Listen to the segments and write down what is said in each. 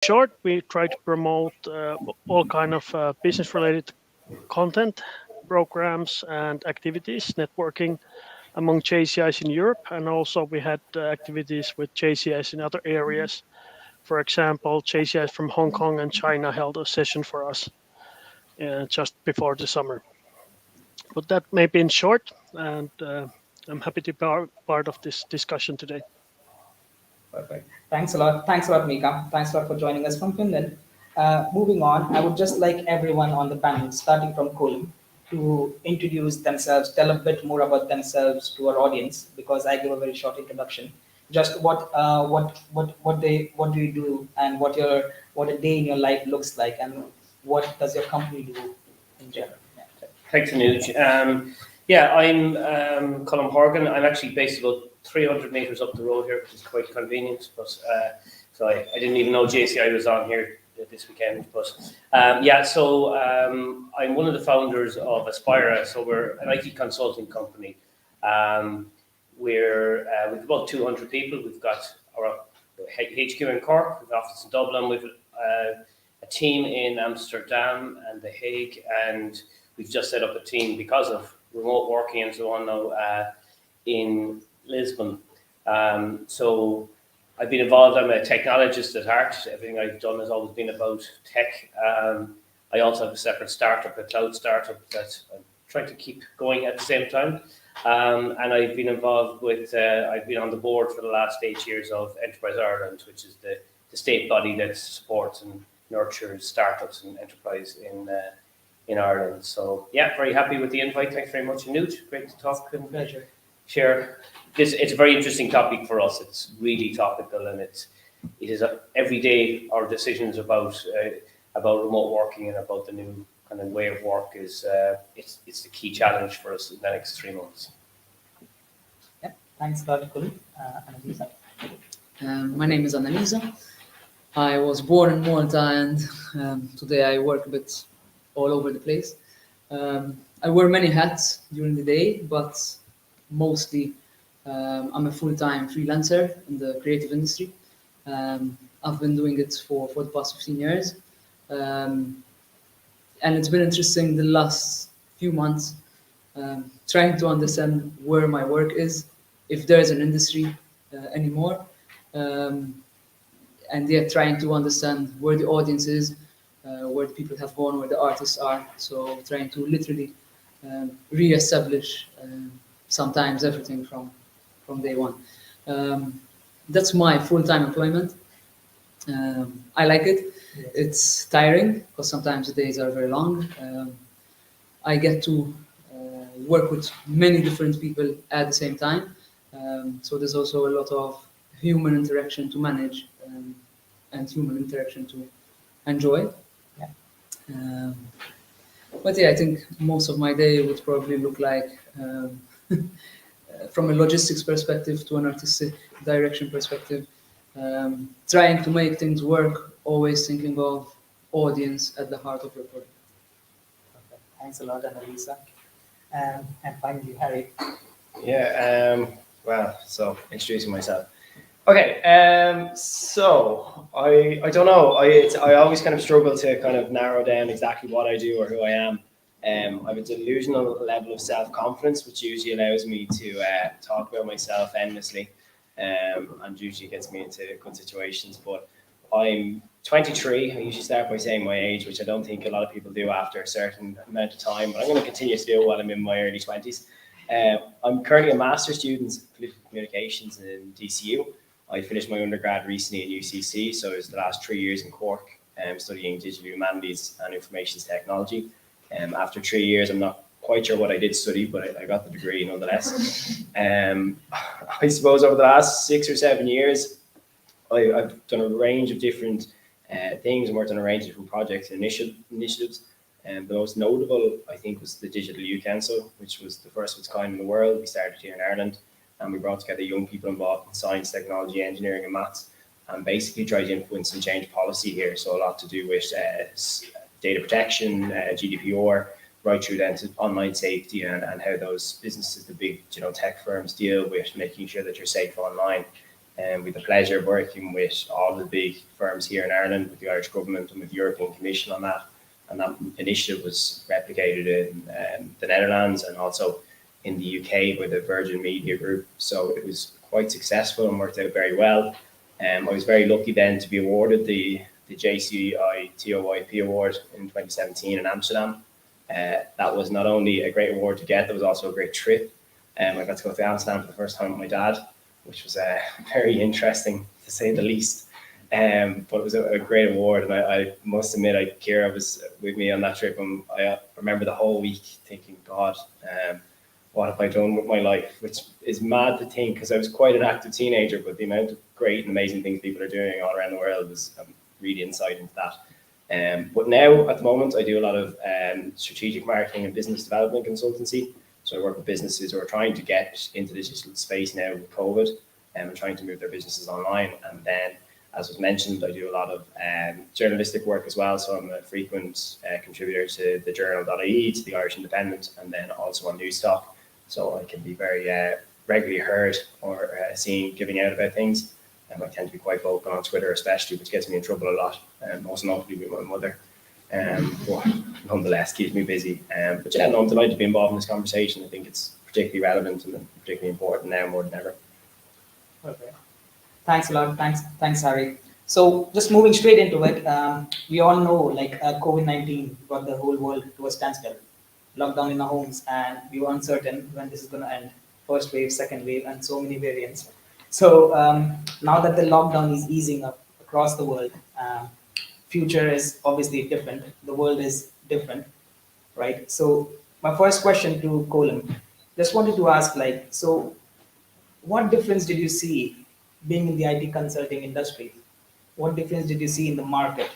short, we try to promote all kind of business-related content, programs, and activities, networking among JCIs in Europe, and also we had activities with JCIs in other areas. For example, JCIs from Hong Kong and China held a session for us just before the summer. But that may be in short, and I'm happy to be part of this discussion today. Perfect. Thanks a lot. Thanks a lot, Miika. Thanks a lot for joining us from Finland. Moving on, I would just like everyone on the panel, starting from Cobh, to introduce themselves, tell a bit more about themselves to our audience, because I give a very short introduction. Just what do you do, and what a day in your life looks like, and what does your company do in general? Thanks, Anuj. I'm Colm Horgan. I'm actually based about 300 metres up the road here, which is quite convenient. But so I didn't even know JCI was on here this weekend. But I'm one of the founders of Aspira. So we're an IT consulting company. We've about 200 people. We've got our HQ in Cork, we've an office in Dublin, we've a team in Amsterdam and The Hague, and we've just set up a team because of remote working and so on now in Lisbon. So I've been involved. I'm a technologist at heart. Everything I've done has always been about tech. I also have a separate startup, a cloud startup that I'm trying to keep going at the same time. And I've been involved with, I've been on the board for the last 8 years of Enterprise Ireland, which is the state body that supports and nurtures startups and enterprise in Ireland. So yeah, very happy with the invite. Thanks very much, Anuj. Great to talk and Pleasure. Share this. It's a very interesting topic for us. It's really topical, and it is every day our decisions about remote working and about the new kind of way of work is it's the key challenge for us in the next 3 months. Yeah, thanks a lot, Colm. Annalisa. My name is Annalisa. I was born in Malta, and today I work a bit all over the place. I wear many hats during the day, but mostly I'm a full-time freelancer in the creative industry. I've been doing it for the past 15 years. And it's been interesting the last few months, trying to understand where my work is, if there is an industry anymore. And yeah, trying to understand where the audience is, where the people have gone, where the artists are. So trying to literally re-establish sometimes everything from day one. That's my full-time employment. I like it. Yes. It's tiring because sometimes the days are very long. I get to work with many different people at the same time. So there's also a lot of human interaction to manage and human interaction to enjoy. Yeah. But yeah, I think most of my day would probably look like, from a logistics perspective to an artistic direction perspective, trying to make things work, always thinking of audience at the heart of your project. Okay. Thanks a lot, Annalisa. And finally, Harry. Yeah, so introducing myself. Okay, so I don't know. I always kind of struggle to kind of narrow down exactly what I do or who I am. I have a delusional level of self-confidence, which usually allows me to talk about myself endlessly, and usually gets me into good situations. But I'm 23. I usually start by saying my age, which I don't think a lot of people do after a certain amount of time, but I'm going to continue to do it while I'm in my early 20s. I'm currently a master's student in political communications in DCU. I finished my undergrad recently in UCC, so it was the last 3 years in Cork, studying digital humanities and information technology. After 3 years, I'm not quite sure what I did study, but I got the degree nonetheless. I suppose over the last 6 or 7 years, I've done a range of different things and worked on a range of different projects and initiatives. And the most notable, I think, was the Digital Youth Council, which was the first of its kind in the world. We started here in Ireland, and we brought together young people involved in science, technology, engineering, and maths, and basically tried to influence and change policy here. So a lot to do with data protection, GDPR, right through then to online safety and how those businesses, the big tech firms, deal with making sure that you're safe online. And with the pleasure of working with all the big firms here in Ireland, with the Irish government and with the European Commission on that. And that initiative was replicated in the Netherlands and also in the UK by the Virgin Media Group. So it was quite successful and worked out very well. I was very lucky then to be awarded the JCI TOYP award in 2017 in Amsterdam. That was not only a great award to get, that was also a great trip. I got to go to Amsterdam for the first time with my dad, which was very interesting to say the least. But it was a great award, and I must admit, Ciara was with me on that trip, and I remember the whole week thinking, God, what have I done with my life? Which is mad to think, because I was quite an active teenager, but the amount of great and amazing things people are doing all around the world was really insight into that. But now, at the moment, I do a lot of strategic marketing and business development consultancy. So I work with businesses who are trying to get into the digital space now with COVID and trying to move their businesses online. And then, as was mentioned, I do a lot of journalistic work as well. So I'm a frequent contributor to the journal.ie, to the Irish Independent, and then also on Newstalk. So I can be very regularly heard or seen giving out about things. I tend to be quite vocal on Twitter especially, which gets me in trouble a lot, most notably with my mother. But nonetheless, keeps me busy. But yeah, no, I'm delighted to be involved in this conversation. I think it's particularly relevant and particularly important now more than ever. Okay. Thanks a lot. Thanks, Harry. So just moving straight into it, we all know like COVID-19 brought the whole world to a standstill, lockdown in our homes, and we were uncertain when this is going to end. First wave, second wave, and so many variants. So now that the lockdown is easing up across the world, future is obviously different. The world is different, right? So my first question to Colm, just wanted to ask, like, so what difference did you see being in the IT consulting industry? What difference did you see in the market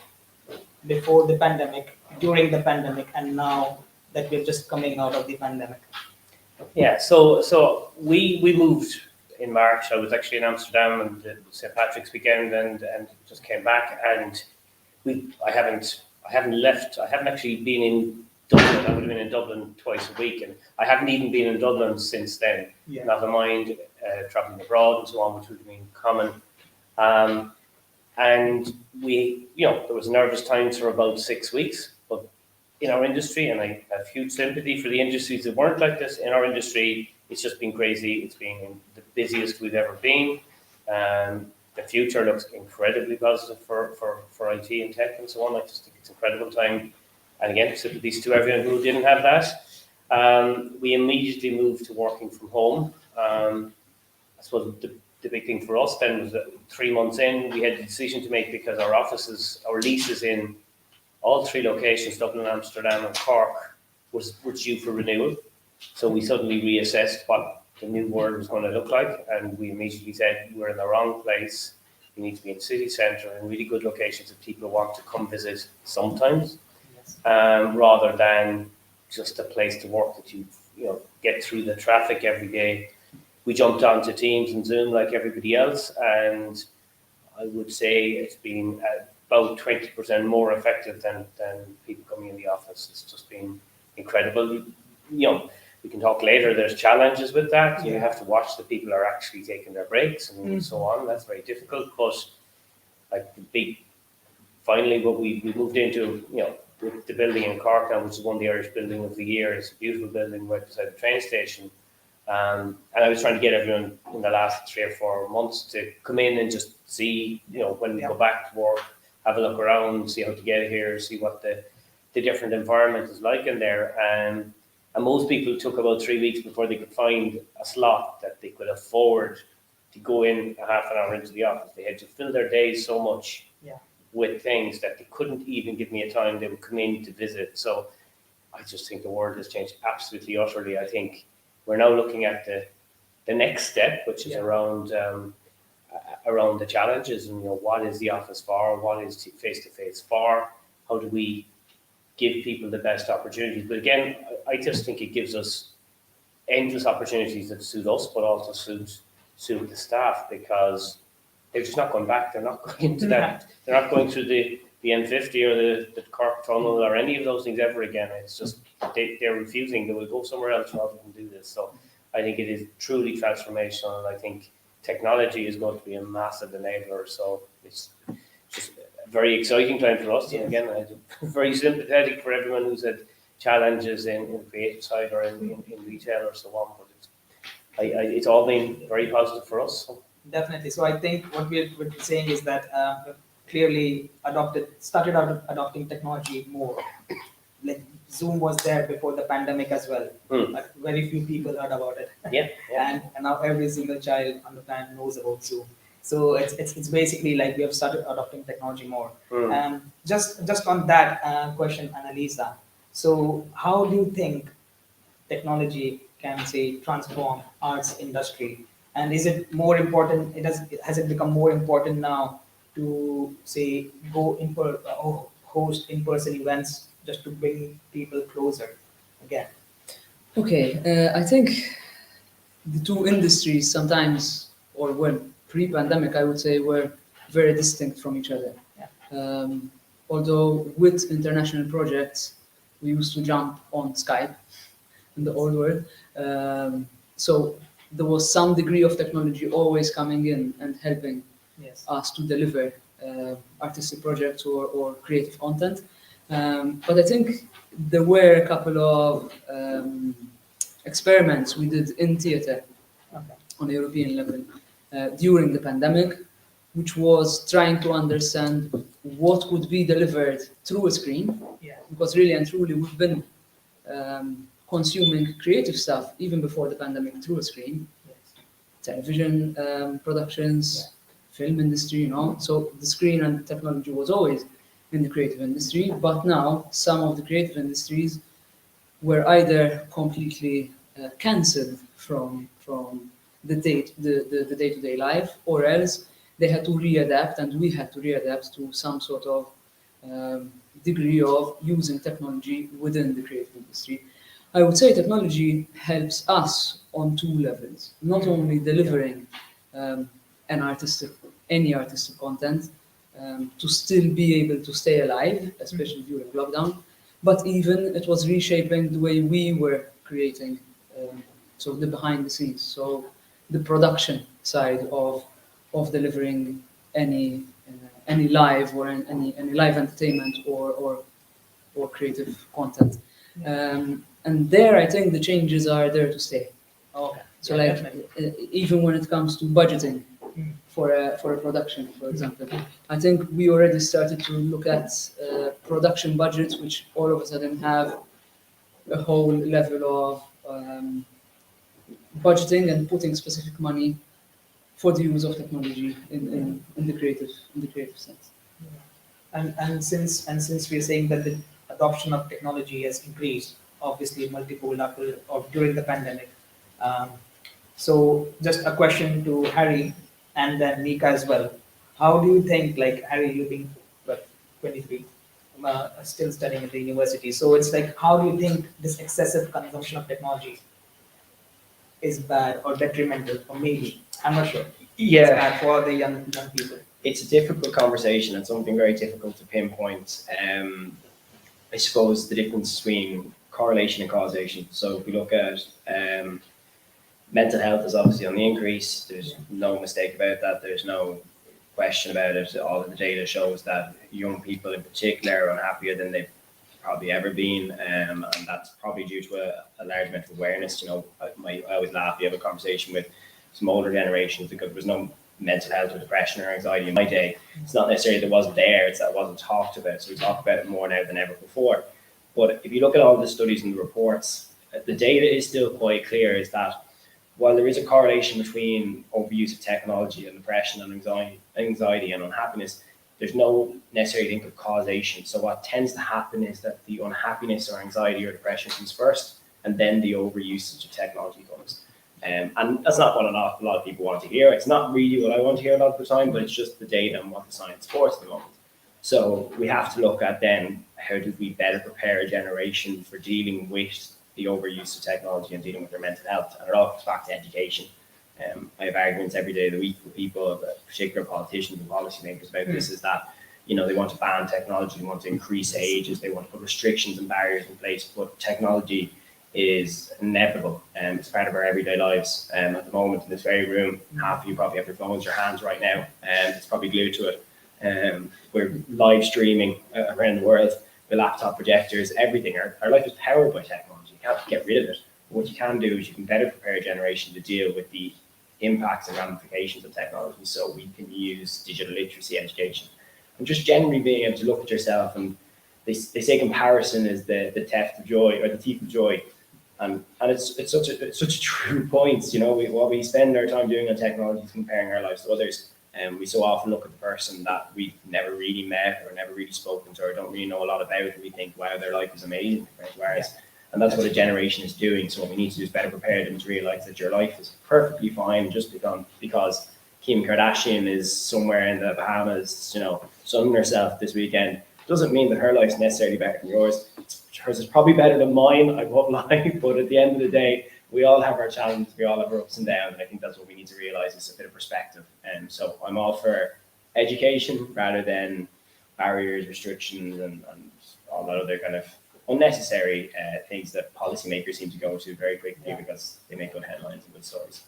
before the pandemic, during the pandemic, and now that we're just coming out of the pandemic? Yeah, so we moved in March. I was actually in Amsterdam and St. Patrick's weekend and just came back, and I haven't left. I haven't actually been in Dublin. I would have been in Dublin twice a week, and I haven't even been in Dublin since then. Yeah. Not mind traveling abroad and so on, which would have been common. And there was nervous times for about 6 weeks, but in our industry, and I have huge sympathy for the industries that weren't like this. In our industry, it's just been crazy. It's been the busiest we've ever been. The future looks incredibly positive for IT and tech and so on. I just think it's an incredible time. And again, sympathies to everyone who didn't have that. We immediately moved to working from home. I suppose the big thing for us then was that 3 months in, we had the decision to make because our leases in all 3 locations, Dublin, Amsterdam and Cork, were due for renewal. So we suddenly reassessed what the new world was going to look like, and we immediately said we're in the wrong place. We need to be in city centre and really good locations that people want to come visit sometimes, rather than just a place to work that you get through the traffic every day. We jumped onto Teams and Zoom like everybody else, and I would say it's been about 20% more effective than people coming in the office. It's just been incredible. We can talk later. There's challenges with that. You have to watch that people are actually taking their breaks and so on. That's very difficult. But like finally, what we moved into, the building in Cork now, which is one of the Irish Building of the Year. It's a beautiful building right beside the train station. And I was trying to get everyone in the last 3 or 4 months to come in and just see, when we go back to work, have a look around, see how to get here, see what the different environment is like in there. And most people took about 3 weeks before they could find a slot that they could afford to go in a half an hour into the office. They had to fill their days so much with things that they couldn't even give me a time they would come in to visit. So I just think the world has changed absolutely, utterly. I think we're now looking at the next step, which is around the challenges and what is the office for, what is face-to-face for, how do we give people the best opportunities. But again, I just think it gives us endless opportunities that suit us, but also suit the staff, because they're just not going back. They're not going into that. They're not going through the N50 or the Cork tunnel or any of those things ever again. It's just they're refusing. They will go somewhere else rather than do this. So I think it is truly transformational, and I think technology is going to be a massive enabler. So it's just a very exciting time for us. And again, I'm very sympathetic for everyone who's had challenges in the creative side or in retail or so on. But it's all been very positive for us. So. Definitely. So I think what we're saying is that clearly started out adopting technology more. Like Zoom was there before the pandemic as well, but very few people heard about it. Yeah. And now every single child on the planet knows about Zoom. So it's basically like we have started adopting technology more. Just on that question, Annalisa. So how do you think technology can say transform arts industry? And is it more important? Has it become more important now to say go or host in-person events just to bring people closer again? Okay, I think the two industries sometimes, or when pre-pandemic, I would say, were very distinct from each other. Yeah. Although with international projects, we used to jump on Skype in the old world. So there was some degree of technology always coming in and helping Yes. us to deliver artistic projects or creative content. But I think there were a couple of experiments we did in theatre Okay. on a European level during the pandemic, which was trying to understand what could be delivered through a screen. Yeah. Because really and truly, we've been consuming creative stuff even before the pandemic through a screen. Yes. Television productions, film industry, you know. So the screen and technology was always in the creative industry, but now some of the creative industries were either completely cancelled from the day-to-day life, or else they had to readapt, and we had to readapt to some sort of degree of using technology within the creative industry. I would say technology helps us on two levels, not only delivering any artistic content to still be able to stay alive, especially during lockdown, but even it was reshaping the way we were creating, so the behind the scenes, so the production side of delivering any live or any live entertainment or creative content. And there, I think the changes are there to stay. Okay. So, Yeah, like, definitely. even when it comes to budgeting for a production, for example, I think we already started to look at production budgets, which all of a sudden have a whole level of budgeting and putting specific money for the use of technology in the creative sense. And since we're saying that the adoption of technology has increased, obviously multiple of during the pandemic. So just a question to Harry and then Miika as well. How do you think, like Harry, you being 23, still studying at the university, so it's like, how do you think this excessive consumption of technology is bad or detrimental, or maybe, I'm not sure, it's bad for the young people? It's a difficult conversation and something very difficult to pinpoint. I suppose the difference between correlation and causation. So if we look at mental health is obviously on the increase. There's no mistake about that. There's no question about it. All of the data shows that young people in particular are unhappier than they've probably ever been, and that's probably due to a large amount of awareness. You know, I always laugh. You have a conversation with some older generations because there was no mental health or depression or anxiety in my day. It's not necessarily that it wasn't there, it's that it wasn't talked about. So we talk about it more now than ever before. But if you look at all the studies and the reports, the data is still quite clear, is that while there is a correlation between overuse of technology and depression and anxiety and unhappiness, there's no necessarily think of causation. So what tends to happen is that the unhappiness or anxiety or depression comes first, and then the overusage of technology comes. And that's not what a lot of people want to hear. It's not really what I want to hear a lot of the time, but it's just the data and what the science supports at the moment. So we have to look at then, how do we better prepare a generation for dealing with the overuse of technology and dealing with their mental health? And it all comes back to education. I have arguments every day of the week with people, particular politicians and policymakers about this, is that, you know, they want to ban technology, they want to increase ages, they want to put restrictions and barriers in place, but technology is inevitable, and it's part of our everyday lives. At the moment, in this very room, half of you probably have your phones in your hands right now, and it's probably glued to it. We're live streaming around the world with laptop projectors, everything. Our life is powered by technology. You can't get rid of it. But what you can do is you can better prepare a generation to deal with the impacts and ramifications of technology. So we can use digital literacy education and just generally being able to look at yourself. And they say comparison is the theft of joy, or the thief of joy. And it's such a true point. You know, what we spend our time doing on technology is comparing our lives to others. And we so often look at the person that we've never really met or never really spoken to or don't really know a lot about, and we think, wow, their life is amazing. Right? And that's what a generation is doing. So what we need to do is better prepare them to realize that your life is perfectly fine just because Kim Kardashian is somewhere in the Bahamas, you know, sunning herself this weekend. Doesn't mean that her life's necessarily better than yours. Hers is probably better than mine, I won't lie, but at the end of the day, we all have our challenges, we all have our ups and downs, and I think that's what we need to realize is a bit of perspective. And so I'm all for education rather than barriers, restrictions, and all that other kind of unnecessary things that policymakers seem to go to very quickly because they make good headlines and good stories.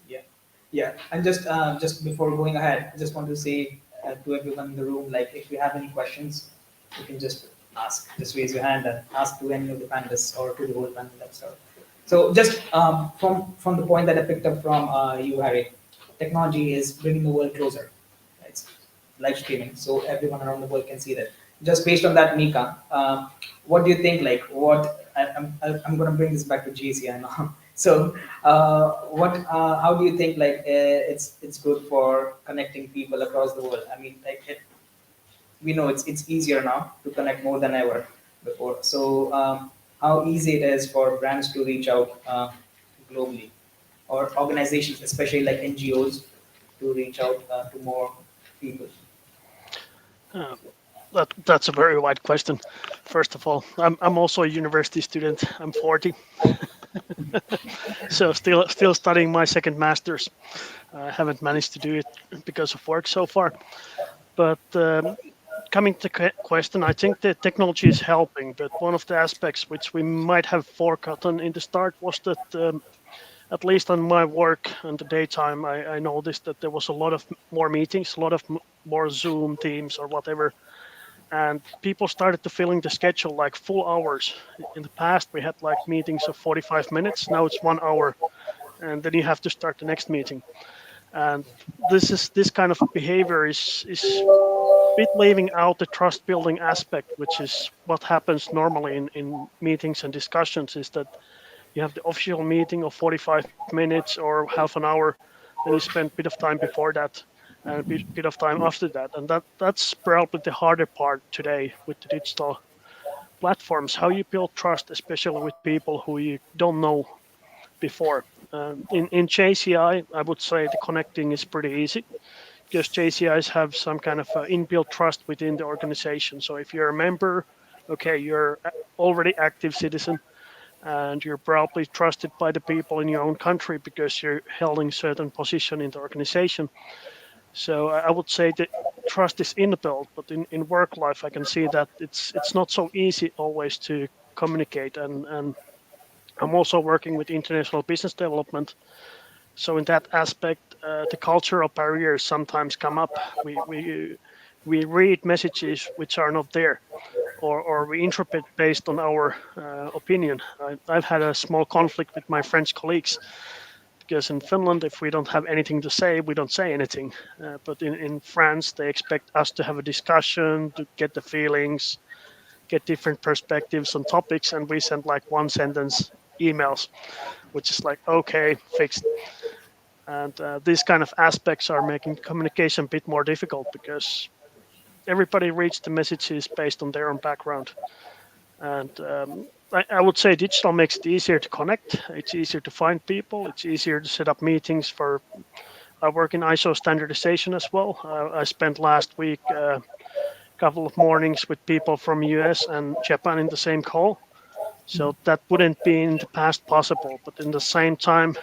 Yeah, and just before going ahead, I just want to say to everyone in the room, like, if you have any questions, you can just ask. Just raise your hand and ask to any of the panelists or to the whole panel themselves. So just from the point that I picked up from you, Harry, technology is bringing the world closer. It's live streaming, so everyone around the world can see that. Just based on that, Miika, what do you think? Like, I'm going to bring this back to JCI now. So, how do you think it's good for connecting people across the world? I mean, we know it's easier now to connect more than ever before. So, how easy it is for brands to reach out globally, or organizations, especially like NGOs, to reach out to more people? That's a very wide question. First of all, I'm also a university student. I'm 40, so still studying my second master's. I haven't managed to do it because of work so far. But coming to the question, I think the technology is helping. But one of the aspects which we might have forgotten in the start was that, at least on my work in the daytime, I noticed that there was a lot of more meetings, a lot of more Zoom, Teams, or whatever. And people started to fill in the schedule like full hours. In the past, we had like meetings of 45 minutes. Now it's 1 hour, and then you have to start the next meeting. And this kind of behavior is a bit leaving out the trust building aspect, which is what happens normally in meetings and discussions. Is that you have the official meeting of 45 minutes or half an hour, then you spend a bit of time before that, and a bit of time after that. And that's probably the harder part today with the digital platforms, how you build trust, especially with people who you don't know before. In JCI, I would say the connecting is pretty easy because JCIs have some kind of inbuilt trust within the organization. So if you're a member, okay, you're already active citizen, and you're probably trusted by the people in your own country because you're holding certain position in the organization. So I would say that trust is inbuilt, but in work life, I can see that it's not so easy always to communicate. And I'm also working with international business development. So in that aspect, the cultural barriers sometimes come up. We read messages which are not there, or we interpret based on our opinion. I've had a small conflict with my French colleagues because in Finland, if we don't have anything to say, we don't say anything. But in France, they expect us to have a discussion, to get the feelings, get different perspectives on topics, and we send like one sentence emails, which is like, okay, fixed. And these kind of aspects are making communication a bit more difficult because everybody reads the messages based on their own background. And I would say digital makes it easier to connect. It's easier to find people. It's easier to set up meetings for. I work in ISO standardization as well. I spent last week a couple of mornings with people from US and Japan in the same call. So that wouldn't be in the past possible. But in the same time,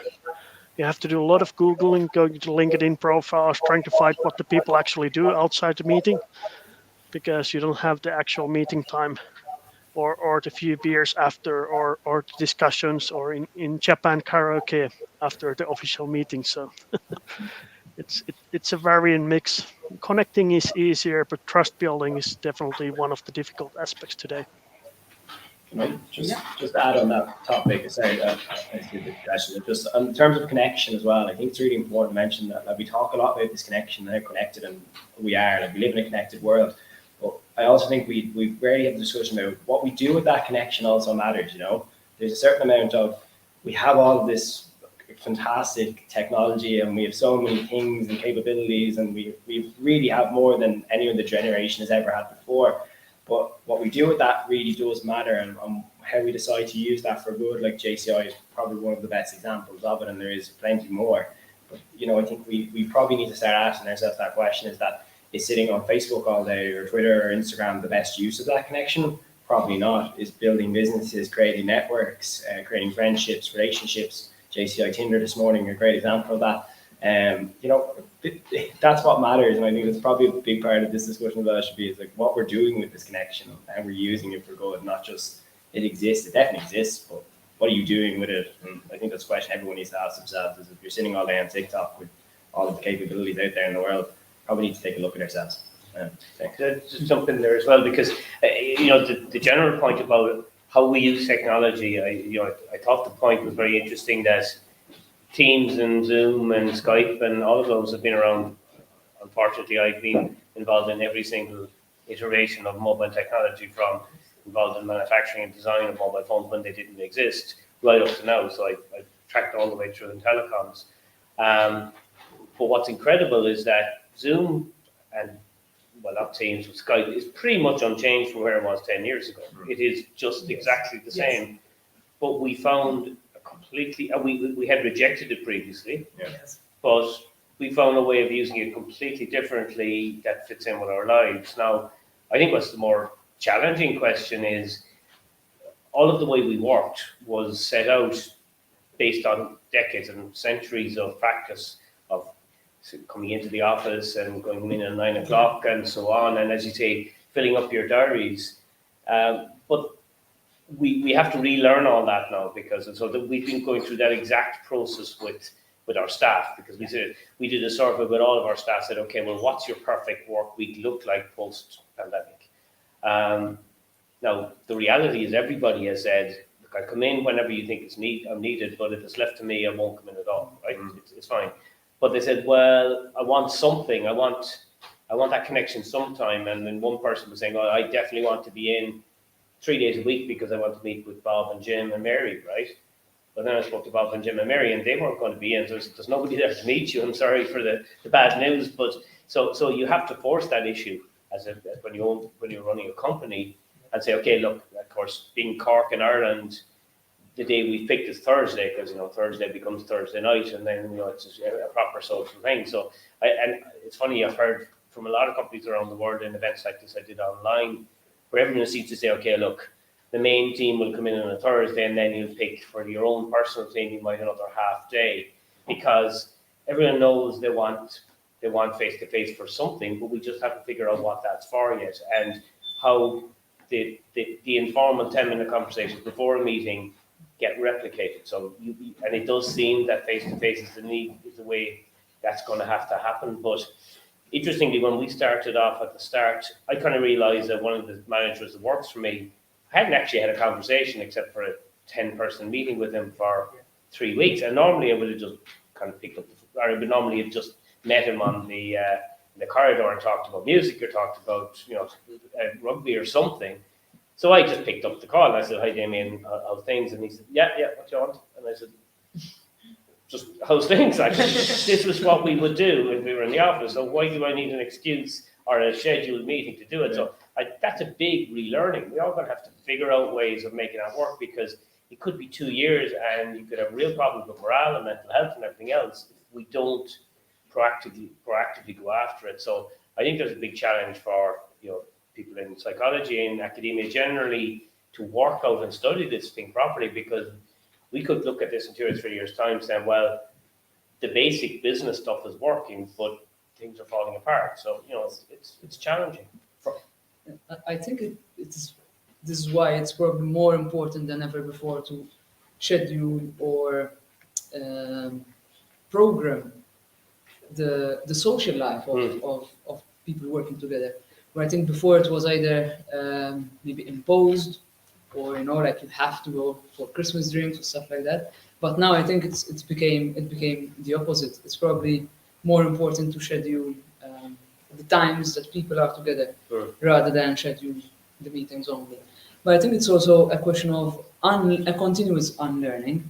you have to do a lot of Googling, going to LinkedIn profiles, trying to find what the people actually do outside the meeting, because you don't have the actual meeting time or the few beers after, or the discussions, or in Japan karaoke after the official meeting. So it's a varying mix. Connecting is easier, but trust building is definitely one of the difficult aspects today. Can I just add on that topic? Sorry, I see the question. Just in terms of connection as well, I think it's really important to mention that like, we talk a lot about this connection and how connected and we are. Like we live in a connected world, but I also think we rarely have the discussion about what we do with that connection. Also matters. You know, there's a certain amount of we have all of this fantastic technology and we have so many things and capabilities, and we really have more than any other generation has ever had before. But what we do with that really does matter, and how we decide to use that for good, like JCI is probably one of the best examples of it, and there is plenty more. But, you know, I think we probably need to start asking ourselves that question, is sitting on Facebook all day or Twitter or Instagram the best use of that connection? Probably not. Is building businesses, creating networks, creating friendships, relationships. JCI Tinder this morning, a great example of that. You know, that's what matters, and I think it's probably a big part of this discussion as well. Should be is like what we're doing with this connection and we're using it for good, not just it exists. It definitely exists, but what are you doing with it? And I think that's a question everyone needs to ask themselves: is if you're sitting all day on TikTok with all of the capabilities out there in the world, probably need to take a look at ourselves. Just jump in there as well, because you know the general point about how we use technology. I thought the point was very interesting that Teams and Zoom and Skype and all of those have been around. Unfortunately, I've been involved in every single iteration of mobile technology, from involved in manufacturing and design of mobile phones when they didn't exist, right up to now. So I've tracked all the way through in telecoms. But what's incredible is that Zoom and, well, not Teams, but Skype is pretty much unchanged from where it was 10 years ago. It is just exactly the same. But we found completely, we had rejected it previously, but we found a way of using it completely differently that fits in with our lives. Now, I think what's the more challenging question is, all of the way we worked was set out based on decades and centuries of practice of coming into the office and going in at 9 o'clock and so on, and as you say, filling up your diaries. But we have to relearn all that now, because so that we've been going through that exact process with our staff, because we did a survey with all of our staff, said, okay, well, what's your perfect work week look like post-pandemic? Now, the reality is everybody has said, look, I come in whenever you think I'm needed, but if it's left to me, I won't come in at all, right? It's fine. But they said, well, I want something. I want that connection sometime. And then one person was saying, oh, I definitely want to be in 3 days a week because I want to meet with Bob and Jim and Mary, right? But then I spoke to Bob and Jim and Mary, and they weren't going to be in. So there's nobody there to meet you. I'm sorry for the bad news, but so you have to force that issue when you're running a company, and say, okay, look, of course, being Cork in Ireland, the day we picked is Thursday, because Thursday becomes Thursday night, and then it's just a proper social thing. So and it's funny, I've heard from a lot of companies around the world in events like this I did online, where everyone seems to say, okay, look, the main team will come in on a Thursday, and then you'll pick for your own personal team, you might another half day, because everyone knows they want face-to-face for something, but we just haven't figured out what that's for yet, and how the informal 10-minute conversations before a meeting get replicated. So and it does seem that face-to-face is the way that's going to have to happen. But interestingly, when we started off at the start, I kind of realized that one of the managers that works for me, I hadn't actually had a conversation except for a 10-person meeting with him for 3 weeks. And normally I would have just kind of picked up, or I would normally have just met him on the corridor and talked about music or talked about rugby or something. So I just picked up the call and I said, hi Damien, how's things? And he said, yeah, what do you want? And I said, just how's things? Actually, this was what we would do if we were in the office. So why do I need an excuse or a scheduled meeting to do it? So that's a big relearning. We're all going to have to figure out ways of making that work, because it could be 2 years and you could have real problems with morale and mental health and everything else if we don't proactively go after it. So I think there's a big challenge for people in psychology and academia generally to work out and study this thing properly, because we could look at this in 2 or 3 years' time saying, well, the basic business stuff is working, but things are falling apart. So, it's challenging. I think it's this is why it's probably more important than ever before to schedule or program the social life of people working together. Where I think before it was either maybe imposed, or like you have to go for Christmas drinks or stuff like that. But now I think it became the opposite. It's probably more important to schedule the times that people are together rather than schedule the meetings only. But I think it's also a question of a continuous unlearning,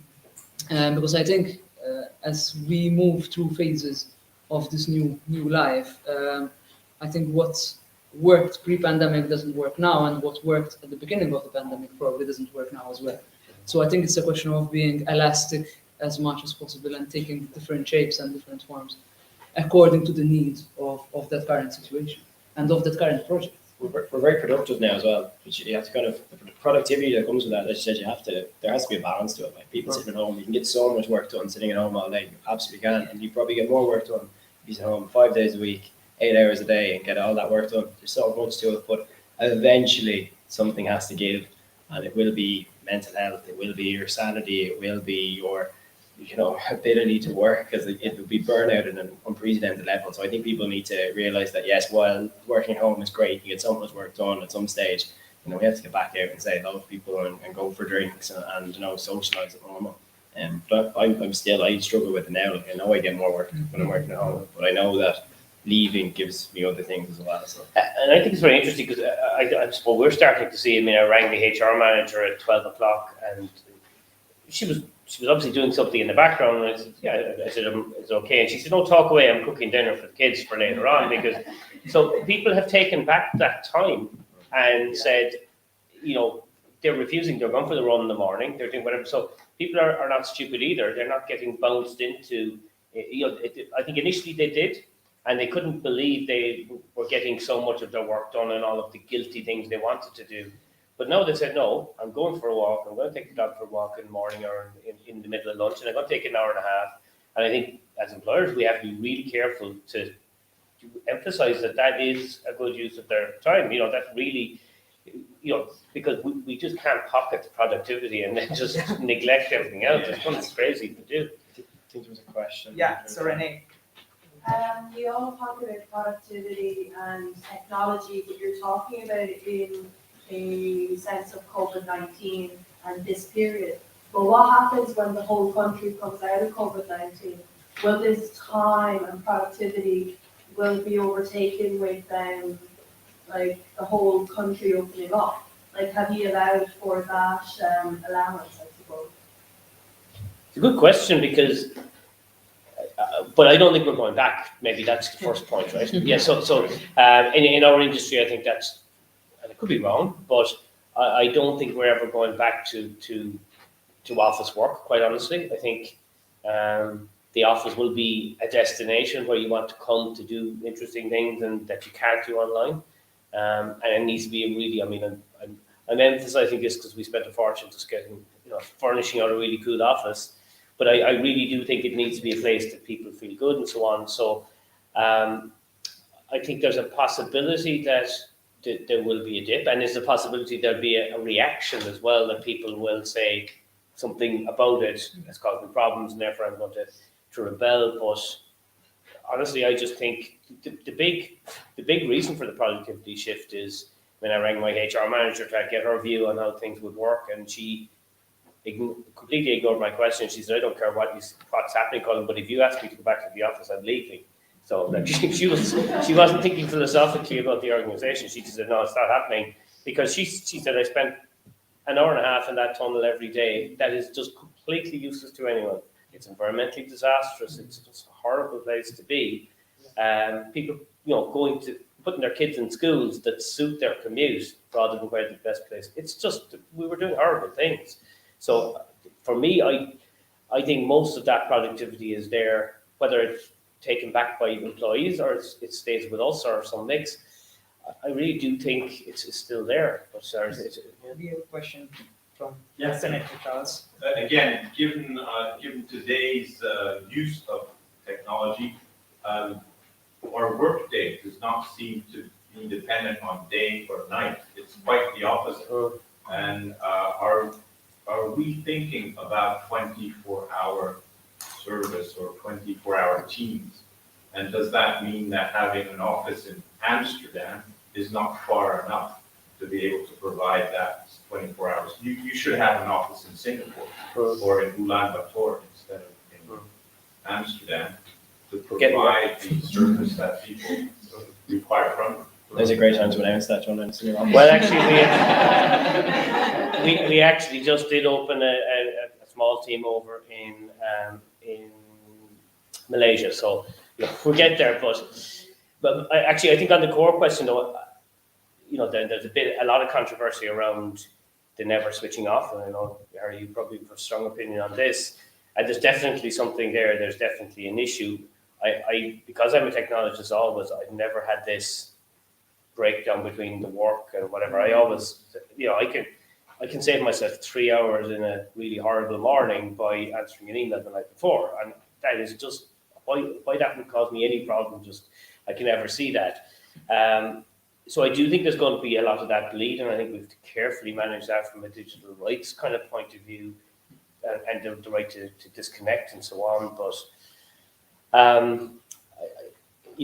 because I think as we move through phases of this new life, I think what worked pre-pandemic doesn't work now, and what worked at the beginning of the pandemic probably doesn't work now as well. So I think it's a question of being elastic as much as possible and taking different shapes and different forms according to the needs of that current situation and of that current project. We're very productive now as well, which you have to kind of, the productivity that comes with that, as you said, there has to be a balance to it. Like people sitting at home, you can get so much work done sitting at home all day. You absolutely can. And you probably get more work done if you're at home 5 days a week, 8 hours a day, and get all that work done. There's so much to it, but eventually something has to give, and it will be mental health, it will be your sanity, it will be your ability to work, because it will be burnout at an unprecedented level. So I think people need to realize that, yes, while working at home is great, you get so much work done at some stage, we have to get back out and say hello to people and go for drinks and socialize at normal. But I struggle with it now. Like, I know I get more work when I'm working at home, but I know that leaving gives me other things as well. So. And I think it's very interesting because I suppose we're starting to see. I mean, I rang the HR manager at 12 o'clock, and she was obviously doing something in the background. And I said, I said, it's okay. And she said, no, talk away. I'm cooking dinner for the kids for later on. Because so people have taken back that time and said, they're refusing. They're going for the run in the morning. They're doing whatever. So people are not stupid either. They're not getting bounced into, I think initially they did, and they couldn't believe they were getting so much of their work done and all of the guilty things they wanted to do. But now they said, no, I'm going for a walk. I'm going to take the dog for a walk in the morning or in the middle of lunch, and I'm going to take an hour and a half. And I think as employers, we have to be really careful to emphasize that is a good use of their time. That really, because we just can't pocket the productivity and then just neglect everything else. It's something crazy to do. I think there was a question. Yeah, so Renee. We all talk about productivity and technology, but you're talking about it in a sense of COVID-19 and this period. But what happens when the whole country comes out of COVID-19? Will this time and productivity will be overtaken with like the whole country opening up? Like, have you allowed for that allowance, I suppose? It's a good question because. But I don't think we're going back. Maybe that's the first point, right? Yeah. So in our industry, I think that's, and it could be wrong, but I don't think we're ever going back to office work. Quite honestly, I think the office will be a destination where you want to come to do interesting things and that you can't do online. And it needs to be a really. I mean, I'm emphasizing this because we spent a fortune just getting, furnishing out a really cool office. But I really do think it needs to be a place that people feel good and so on. So I think there's a possibility that there will be a dip, and there's a possibility there'll be a reaction as well, that people will say something about it that's causing problems, and therefore I'm going to rebel. But honestly, I just think the big reason for the productivity shift is when I rang my HR manager to get her view on how things would work, and she completely ignored my question. She said, I don't care what's happening, Colin, but if you ask me to go back to the office, I'm leaving. So like, she wasn't thinking philosophically about the organization. She just said, no, it's not happening. Because she said, I spent an hour and a half in that tunnel every day. That is just completely useless to anyone. It's environmentally disastrous. It's just a horrible place to be. People, putting their kids in schools that suit their commute rather than where the best place. It's just, we were doing horrible things. So for me, I think most of that productivity is there, whether it's taken back by employees or it stays with us or some mix. I really do think it's still there. But We have a question from Senator Charles. Again, given today's use of technology, our workday does not seem to being dependent on day or night. It's quite the opposite. And are we thinking about 24-hour service or 24-hour teams? And does that mean that having an office in Amsterdam is not far enough to be able to provide that 24 hours? You should have an office in Singapore or in Ulaanbaatar instead of in Amsterdam to provide the service that people require from them. There's a great time to announce that, John. Well, actually, we actually just did open a small team over in Malaysia, so we'll get there. But I think on the core question, though, there's a lot of controversy around the never switching off, and I know Harry, you probably have a strong opinion on this. And there's definitely something there. There's definitely an issue. Because I'm a technologist, I've never had this breakdown between the work and whatever. I always, I can save myself 3 hours in a really horrible morning by answering an email the night before, and that is just why that would cause me any problem. Just I can never see that. So I do think there's going to be a lot of that bleed, and I think we have to carefully manage that from a digital rights kind of point of view, and the right to disconnect and so on. But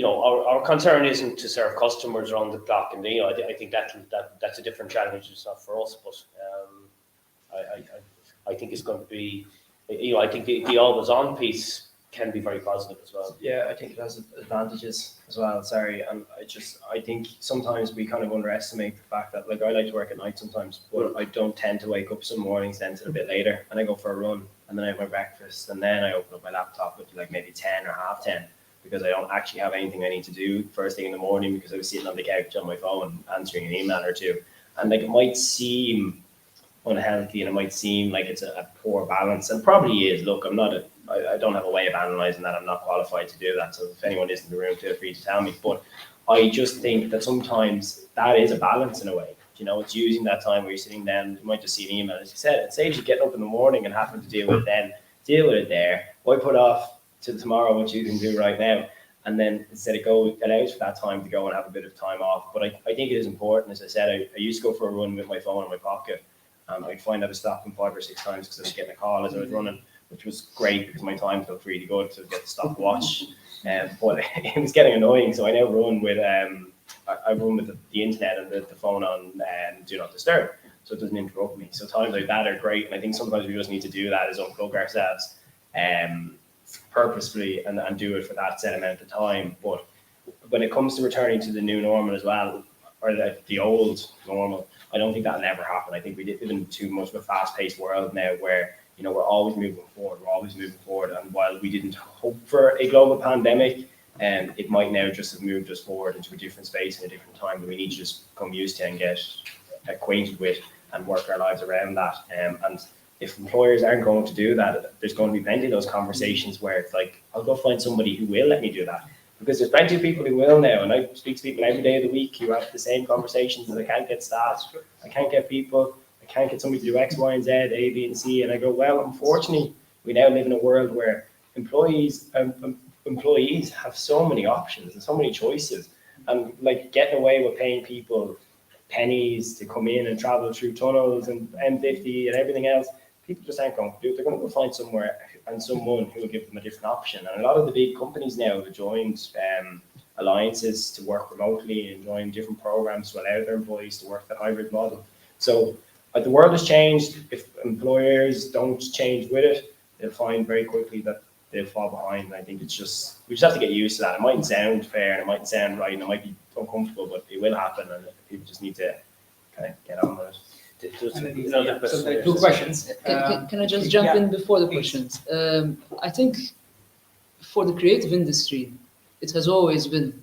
our concern isn't to serve customers around the clock, and I think that's a different challenge. It's not for us, but I think it's going to be, I think the always on piece can be very positive as well. Yeah, I think it has advantages as well. Sorry, and I think sometimes we kind of underestimate the fact that, like, I like to work at night sometimes, but I don't tend to wake up some mornings then till a bit later, and I go for a run, and then I have my breakfast, and then I open up my laptop at like maybe 10 or half 10, because I don't actually have anything I need to do first thing in the morning, because I was sitting on the couch on my phone answering an email or two, and like it might seem unhealthy and it might seem like it's a poor balance, and probably is. Look, I don't have a way of analysing that. I'm not qualified to do that. So if anyone is in the room, feel free to tell me. But I just think that sometimes that is a balance in a way. It's using that time where you're sitting down. You might just see an email, as you said. It saves you getting up in the morning and having to deal with it then. Deal with it there. Why put off to tomorrow what you can do right now? And then instead it allows for that time to go and have a bit of time off. But I think it is important. As I said, I used to go for a run with my phone in my pocket. I'd find I was stopping 5 or 6 times because I was getting a call as I was running, which was great because my time felt really good to get the stopwatch. But it was getting annoying, so I now run with I run with the internet and the phone on do not disturb, so it doesn't interrupt me. So times like that are great, and I think sometimes we just need to do that, is unplug ourselves purposefully and do it for that set amount of time. But when it comes to returning to the new normal as well, or the old normal, I don't think that'll ever happen. I think we live in too much of a fast-paced world now where we're always moving forward. And while we didn't hope for a global pandemic, it might now just have moved us forward into a different space in a different time that we need to just become used to and get acquainted with and work our lives around that. And if employers aren't going to do that, there's going to be plenty of those conversations where it's like, I'll go find somebody who will let me do that. Because there's plenty of people who will now, and I speak to people every day of the week who have the same conversations, and I can't get staff, I can't get people, I can't get somebody to do X, Y, and Z, A, B, and C, and I go, well, unfortunately, we now live in a world where employees have so many options and so many choices, and like getting away with paying people pennies to come in and travel through tunnels and M50 and everything else, people just aren't going to do it. They're going to go find someone who will give them a different option. And a lot of the big companies now have joined alliances to work remotely and join different programs to allow their employees to work that hybrid model. So the world has changed. If employers don't change with it, they'll find very quickly that they'll fall behind. And I think we just have to get used to that. It mightn't sound fair and it mightn't sound right and it might be uncomfortable, but it will happen, and people just need to kind of get on with it. So there are 2 questions. Can I just jump in before the questions? I think for the creative industry, it has always been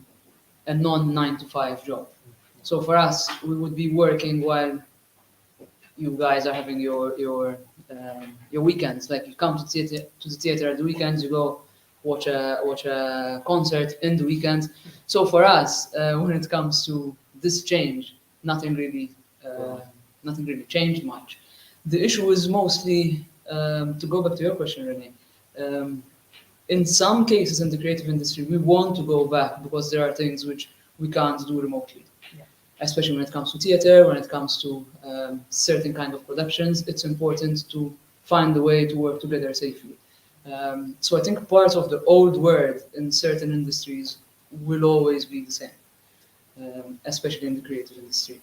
a non-9-to-5 job. So for us, we would be working while you guys are having your weekends. Like you come to the theater at the weekends, you go watch a concert in the weekends. So for us, when it comes to this change, nothing really changed much. The issue is mostly, to go back to your question, Renee, in some cases in the creative industry, we want to go back because there are things which we can't do remotely. especially when it comes to theatre, when it comes to certain kind of productions, it's important to find a way to work together safely. So I think part of the old world in certain industries will always be the same, especially in the creative industry.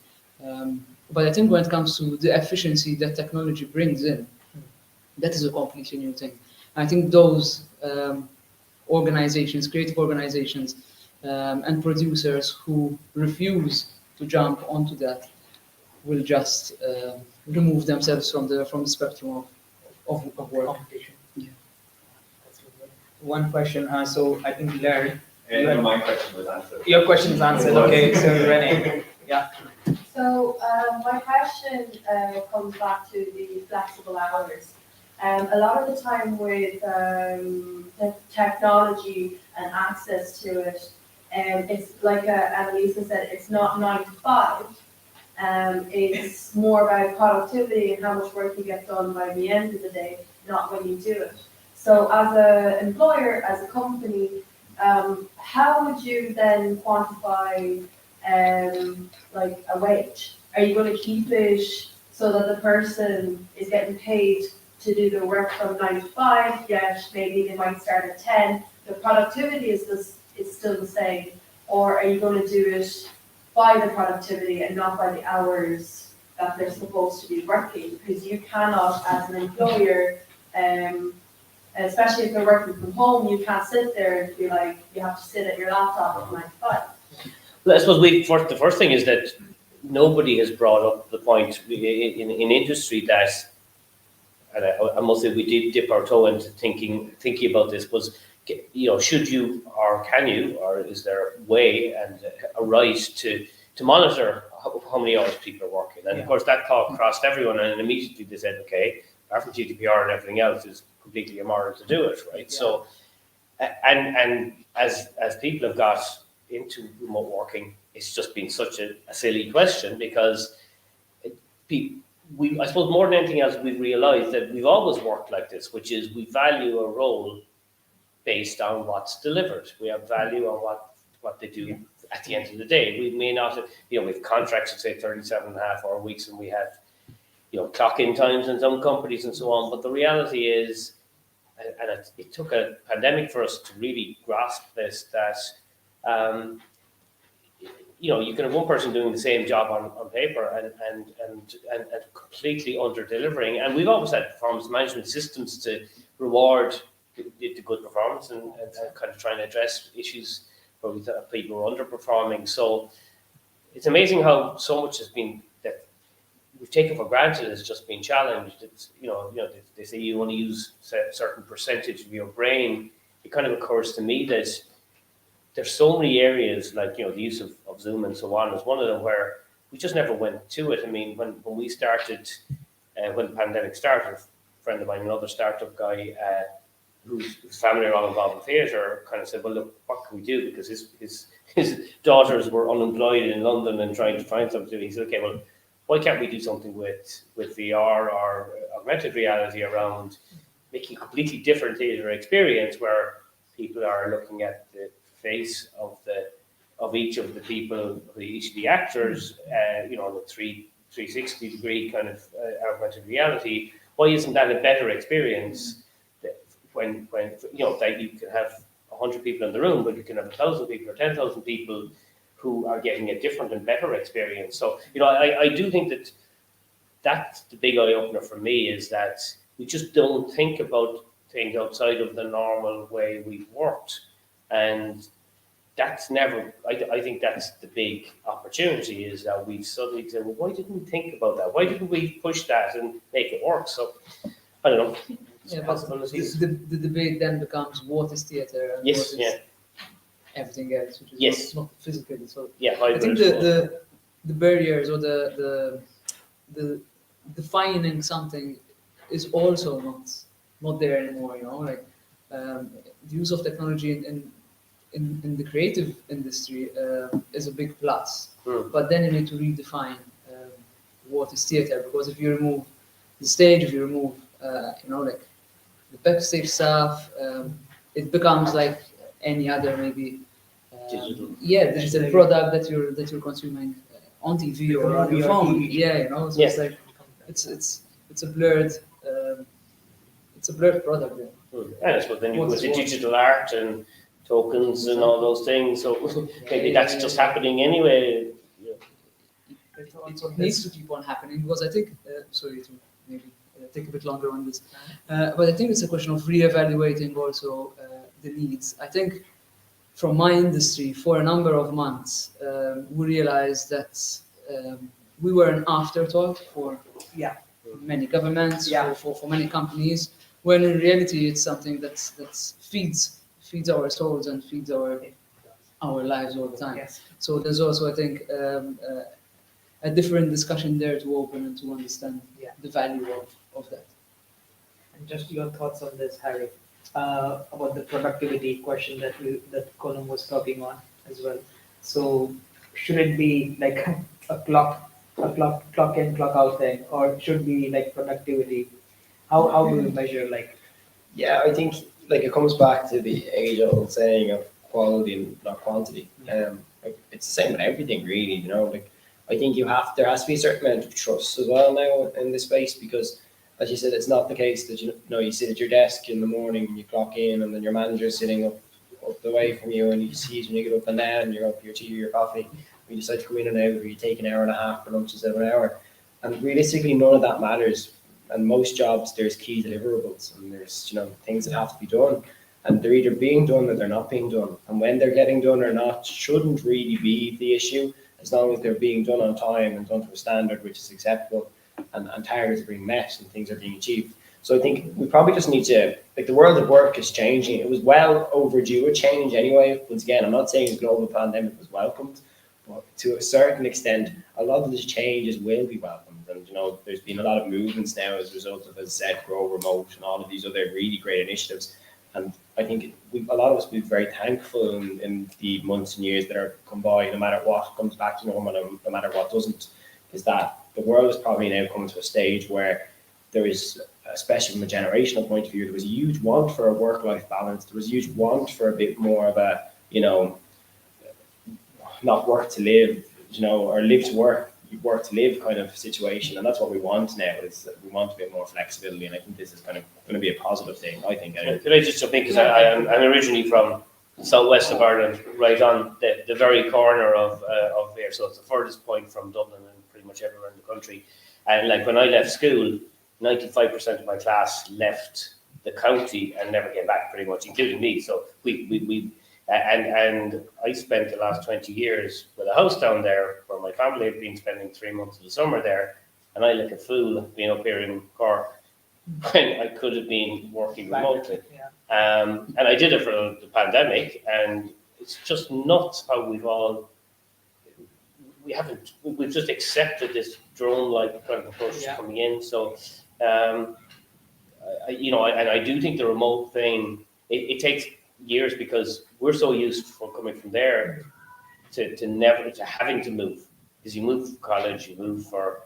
But I think when it comes to the efficiency that technology brings in, that is a completely new thing. I think those organizations, creative organizations, and producers who refuse to jump onto that will just remove themselves from the spectrum of work. Competition. Yeah. One question. So I think Larry, And my question was answered. your question is answered. Okay, so Renee. Yeah. So my question comes back to the flexible hours. A lot of the time with the technology and access to it, it's like Annalisa said, it's not 9 to 5. It's more about productivity and how much work you get done by the end of the day, not when you do it. So as an employer, as a company, how would you then quantify like a wage? Are you going to keep it so that the person is getting paid to do their work from 9 to 5, yet maybe they might start at 10, the productivity is still the same, or are you going to do it by the productivity and not by the hours that they're supposed to be working? Because you cannot, as an employer, especially if they're working from home, you can't sit there and be like, you have to sit at your laptop from 9 to 5. Well, I suppose the first thing is that nobody has brought up the point in industry that, and I must say we did dip our toe into thinking about this, was, should you or can you, or is there a way and a right to monitor how many hours people are working? And of course that thought crossed everyone, and immediately they said, okay, after GDPR and everything else, is completely immoral to do it, right? Yeah. So, and as people have got into remote working, it's just been such a silly question, because I suppose more than anything else, we've realised that we've always worked like this, which is we value a role based on what's delivered. We have value on what they do at the end of the day. We may not have, we have contracts that say 37.5-hour weeks, and we have, clock-in times in some companies and so on. But the reality is, and it took a pandemic for us to really grasp this, that you can have one person doing the same job on paper and completely under delivering. And we've always had performance management systems to reward the good performance and kind of trying to address issues where we thought people were underperforming. So it's amazing how so much has been that we've taken for granted has just been challenged. It's they say you only use a certain percentage of your brain. It kind of occurs to me that there's so many areas, like the use of Zoom and so on is one of them, where we just never went to it. I mean, when we started, when the pandemic started, a friend of mine, another startup guy, whose family are all involved in theatre, kind of said, well, look, what can we do? Because his daughters were unemployed in London and trying to find something to do. He said, okay, well, why can't we do something with VR or augmented reality around making a completely different theatre experience, where people are looking at the face of each of the people, each of the actors, on a 360-degree kind of augmented reality. Why isn't that a better experience? When that you can have 100 people in the room, but you can have 1,000 people or 10,000 people who are getting a different and better experience. So, I do think that's the big eye opener for me, is that we just don't think about things outside of the normal way we've worked. And that's never, I think that's the big opportunity, is that we've suddenly said, well, why didn't we think about that? Why didn't we push that and make it work? So, I don't know. Yeah, but the debate then becomes, what is theatre and what is everything else, which is not physical. So I think the barriers or the defining something is also not there anymore. Like the use of technology in the creative industry is a big plus, but then you need to redefine what is theatre, because if you remove the stage, if you remove like the backstage stuff, it becomes like any other maybe digital product that you're consuming on TV Like a or on movie your or phone. TV show. Yeah, you know, so Yeah. it's like it's a blurred product. Yeah. And I suppose then you go What's to what? digital art and tokens and all those things. So maybe that's just happening anyway. It needs to keep on happening because I think, sorry to maybe take a bit longer on this, but I think it's a question of reevaluating also the needs. I think from my industry, for a number of months, we realized that we were an afterthought for Yeah. many governments, Yeah. for many companies, when in reality it's something that's feeds our souls and feeds our lives all the time. Yes. So there's also, I think, a different discussion there to open and to understand the value of that. And just your thoughts on this, Harry, about the productivity question that Colin was talking on as well. So should it be like a clock in, clock out thing, or should be like productivity? How do we measure like? Yeah, I think like it comes back to the age-old saying of quality and not quantity. Like, it's the same with everything, really. You know, like I think there has to be a certain amount of trust as well now in this space because, as you said, it's not the case that you know you sit at your desk in the morning and you clock in, and then your manager's sitting up the way from you, and you see when you get up and down, you're up for your tea or your coffee. You decide to come in and out, or you take an hour and a half for lunch instead of an hour. And realistically, none of that matters. And most jobs, there's key deliverables, and there's things that have to be done, and they're either being done or they're not being done. And when they're getting done or not shouldn't really be the issue, as long as they're being done on time and done to a standard which is acceptable, and targets are being met and things are being achieved. So I think we probably just need to, like, the world of work is changing. It was well overdue a change anyway. Once again, I'm not saying the global pandemic was welcomed, but to a certain extent, a lot of these changes will be welcomed. And there's been a lot of movements now as a result of, as I said, Grow Remote and all of these other really great initiatives. And I think a lot of us will be very thankful in the months and years that are come by, no matter what comes back to normal, no matter what doesn't, is that the world is probably now coming to a stage where there is, especially from a generational point of view, there was a huge want for a work-life balance. There was a huge want for a bit more of a, not work to live, or live to work, work to live kind of situation. And that's what we want now, is that we want a bit more flexibility. And I think this is kind of going to be a positive thing, I think. Could I just jump in, because I'm originally from the southwest of Ireland, right on the very corner of here, so it's the furthest point from Dublin and pretty much everywhere in the country. And like when I left school, 95% of my class left the county and never came back, pretty much, including me. So and I spent the last 20 years with a house down there where my family had been spending 3 months of the summer there, and I, like a fool, being up here in Cork when I could have been working remotely. And I did it for the pandemic, and it's just nuts how we've just accepted this drone-like kind of approach coming in. So, I do think the remote thing, it takes years, because we're so used for coming from there to having to move, because you move for college, you move for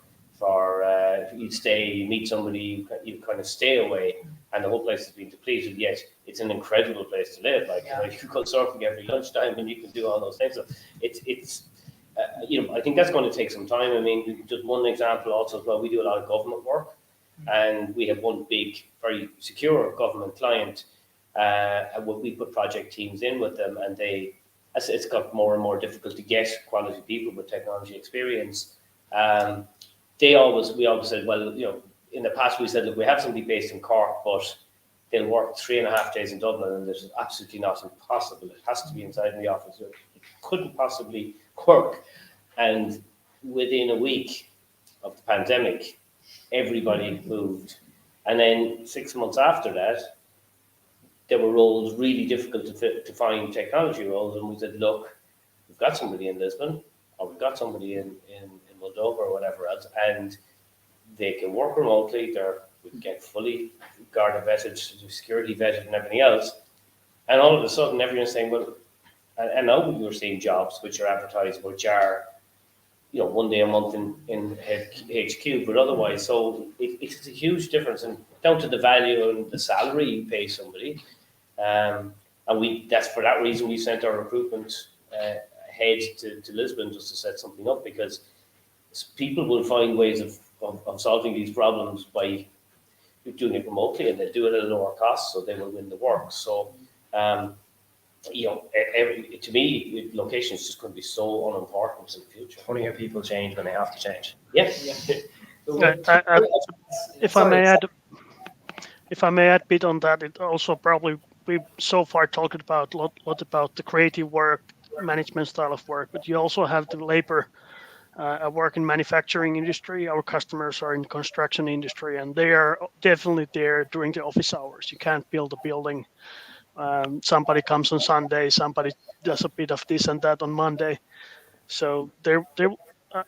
you stay, you meet somebody, you kind of stay away, and the whole place has been depleted. Yet it's an incredible place to live. Like, you can go surfing every lunchtime and you can do all those things. So it's I think that's going to take some time. I mean, just one example also as well, we do a lot of government work, and we have one big, very secure government client. And we put project teams in with them, and as it's got more and more difficult to get quality people with technology experience. We always said, well, in the past we said, look, we have somebody based in Cork, but they'll work 3.5 days in Dublin, and there's absolutely not impossible. It has to be inside in the office. It couldn't possibly work. And within a week of the pandemic, everybody moved. And then 6 months after that, there were roles really difficult to find, technology roles, and we said, look, we've got somebody in Lisbon, or we've got somebody in Moldova or whatever else, and they can work remotely. We can get fully Garda vetted, security vetted, and everything else. And all of a sudden, everyone's saying, well, and now we're seeing jobs which are advertised, which are, 1 day a month in HQ, but otherwise, so it's a huge difference, and down to the value and the salary you pay somebody. And that's for that reason we sent our recruitment head to Lisbon, just to set something up, because people will find ways of solving these problems by doing it remotely, and they do it at a lower cost, so they will win the work. So, to me, location is just going to be so unimportant in the future. Funny how people change when they have to change. Yes. Yeah. So If I may add a bit on that, it also probably we so far talked about a lot about the creative work, management style of work, but you also have the labor. I work in manufacturing industry. Our customers are in construction industry, and they are definitely there during the office hours. You can't build a building. Somebody comes on Sunday. Somebody does a bit of this and that on Monday. So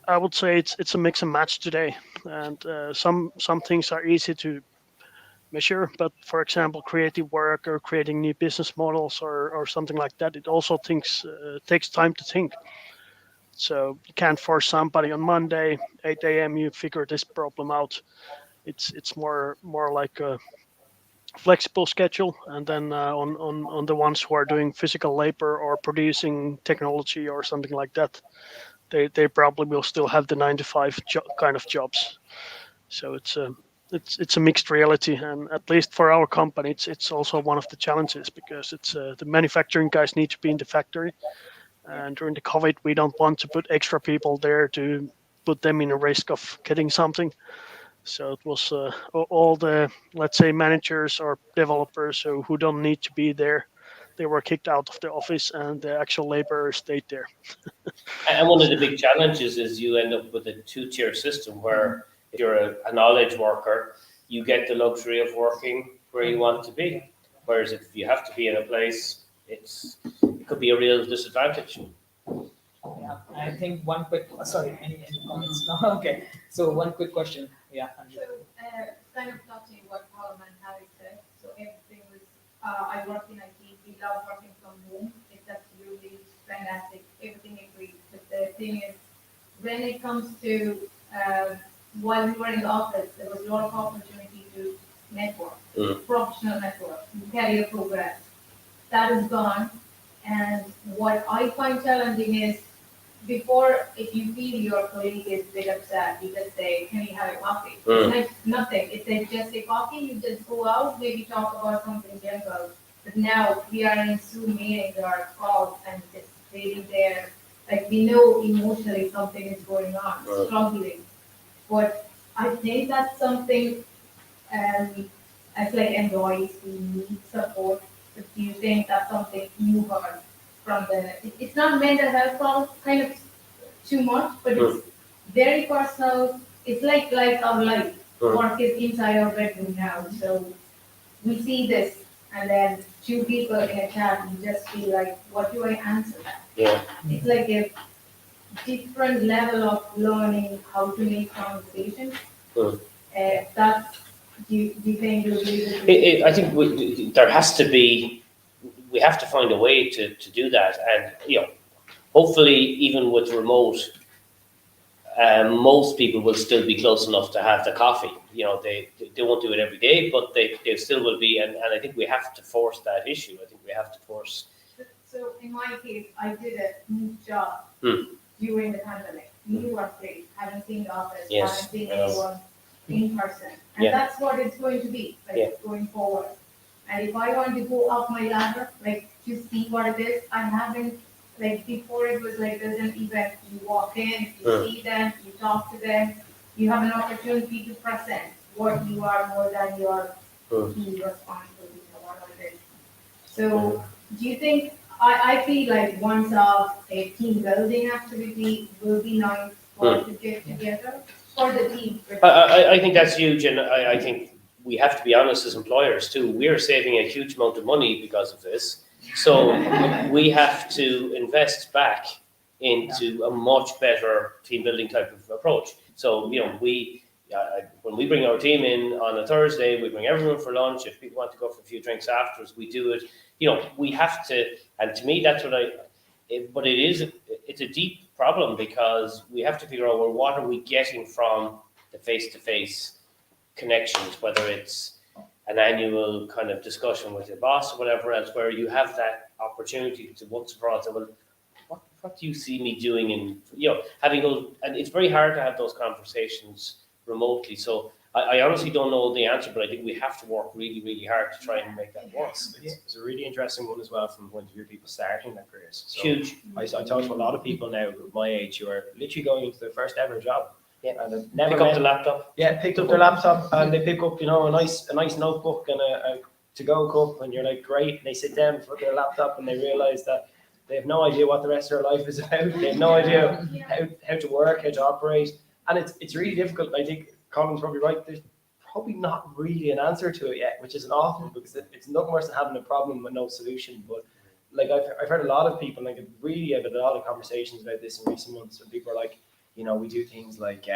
I would say it's a mix and match today, and some things are easy to measure, but for example, creative work or creating new business models or something like that, it also takes time to think. So you can't force somebody on Monday, 8 a.m. You figure this problem out. It's more like a flexible schedule, and then on the ones who are doing physical labor or producing technology or something like that, they probably will still have the 9 to 5 kind of jobs. So it's a mixed reality, and at least for our company, it's also one of the challenges because it's the manufacturing guys need to be in the factory, and during the COVID, we don't want to put extra people there to put them in a risk of getting something. So it was all the, let's say, managers or developers who don't need to be there. They were kicked out of the office, and the actual laborers stayed there. And one of the big challenges is you end up with a two-tier system where if you're a knowledge worker, you get the luxury of working where you want to be. Whereas if you have to be in a place, it could be a real disadvantage. Yeah, I think one quick, sorry, any comments? No, okay. So one quick question. Yeah, So, kind of touching what Colm and Harry said. So everything was, I work in IT, we love working from home. It's absolutely fantastic. Everything agrees. But the thing is, when it comes to, while we were in the office, there was a lot of opportunity to network, professional network, career progress. That is gone. And what I find challenging is, before, if you feel your colleague is a bit upset, you just say, can we have a coffee? It's like nothing. It's like just a coffee, you just go out, maybe talk about something general. But now we are in Zoom meetings or calls and just really there. Like we know emotionally something is going on, struggling. But I think that's something as like employees we need support. But do you think that's something you heard from it's not mental health problem, kind of too much, but it's very personal. It's like our life. Work is inside our bedroom now. So we see this, and then two people in a chat, you just feel like, what do I answer that? Yeah. It's like a different level of learning how to make conversations. That's, do you think you'll be able to? I think there has to be, we have to find a way to do that. And, hopefully even with remote, most people will still be close enough to have the coffee. They won't do it every day, but they still will be. And I think we have to force that issue. I think we have to force. So in my case, I did a new job during the pandemic. New workplace, haven't seen the office, haven't seen anyone in person. And that's what it's going to be, going forward. And if I want to go up my ladder, to see what it is, I haven't, before it was there's an event, you walk in, you see them, you talk to them, you have an opportunity to present what you are more than your key responsibility or whatever it is. So do you think, I feel like once a team building activity will be nice for to get together for the team. I think that's huge, and I think we have to be honest as employers too. We are saving a huge amount of money because of this. So we have to invest back into a much better team building type of approach. So, when we bring our team in on a Thursday, we bring everyone for lunch. If people want to go for a few drinks afterwards, we do it. We have to, and to me, that's what it's a deep problem because we have to figure out, well, what are we getting from the face-to-face connections, whether it's an annual kind of discussion with your boss or whatever else, where you have that opportunity to once for all say, well, what do you see me doing? And having those, and it's very hard to have those conversations remotely. So I honestly don't know the answer, but I think we have to work really, really hard to try and make that work. It's a really interesting one as well from the point of view of people starting their careers. So Huge. I talk to a lot of people now my age who are literally going into their first ever job. Yeah. And they've never Pick up the laptop. Yeah, picked up their laptop and they pick up, a nice notebook and a to-go cup, and you're like, great. And they sit down before their laptop and they realize that they have no idea what the rest of their life is about. They have no idea how to work, how to operate, and it's really difficult. I think Colin's probably right. There's probably not really an answer to it yet, which is awful because it's nothing worse than having a problem with no solution. But like I've heard a lot of people, like really I've had a lot of conversations about this in recent months, where people are like, we do things like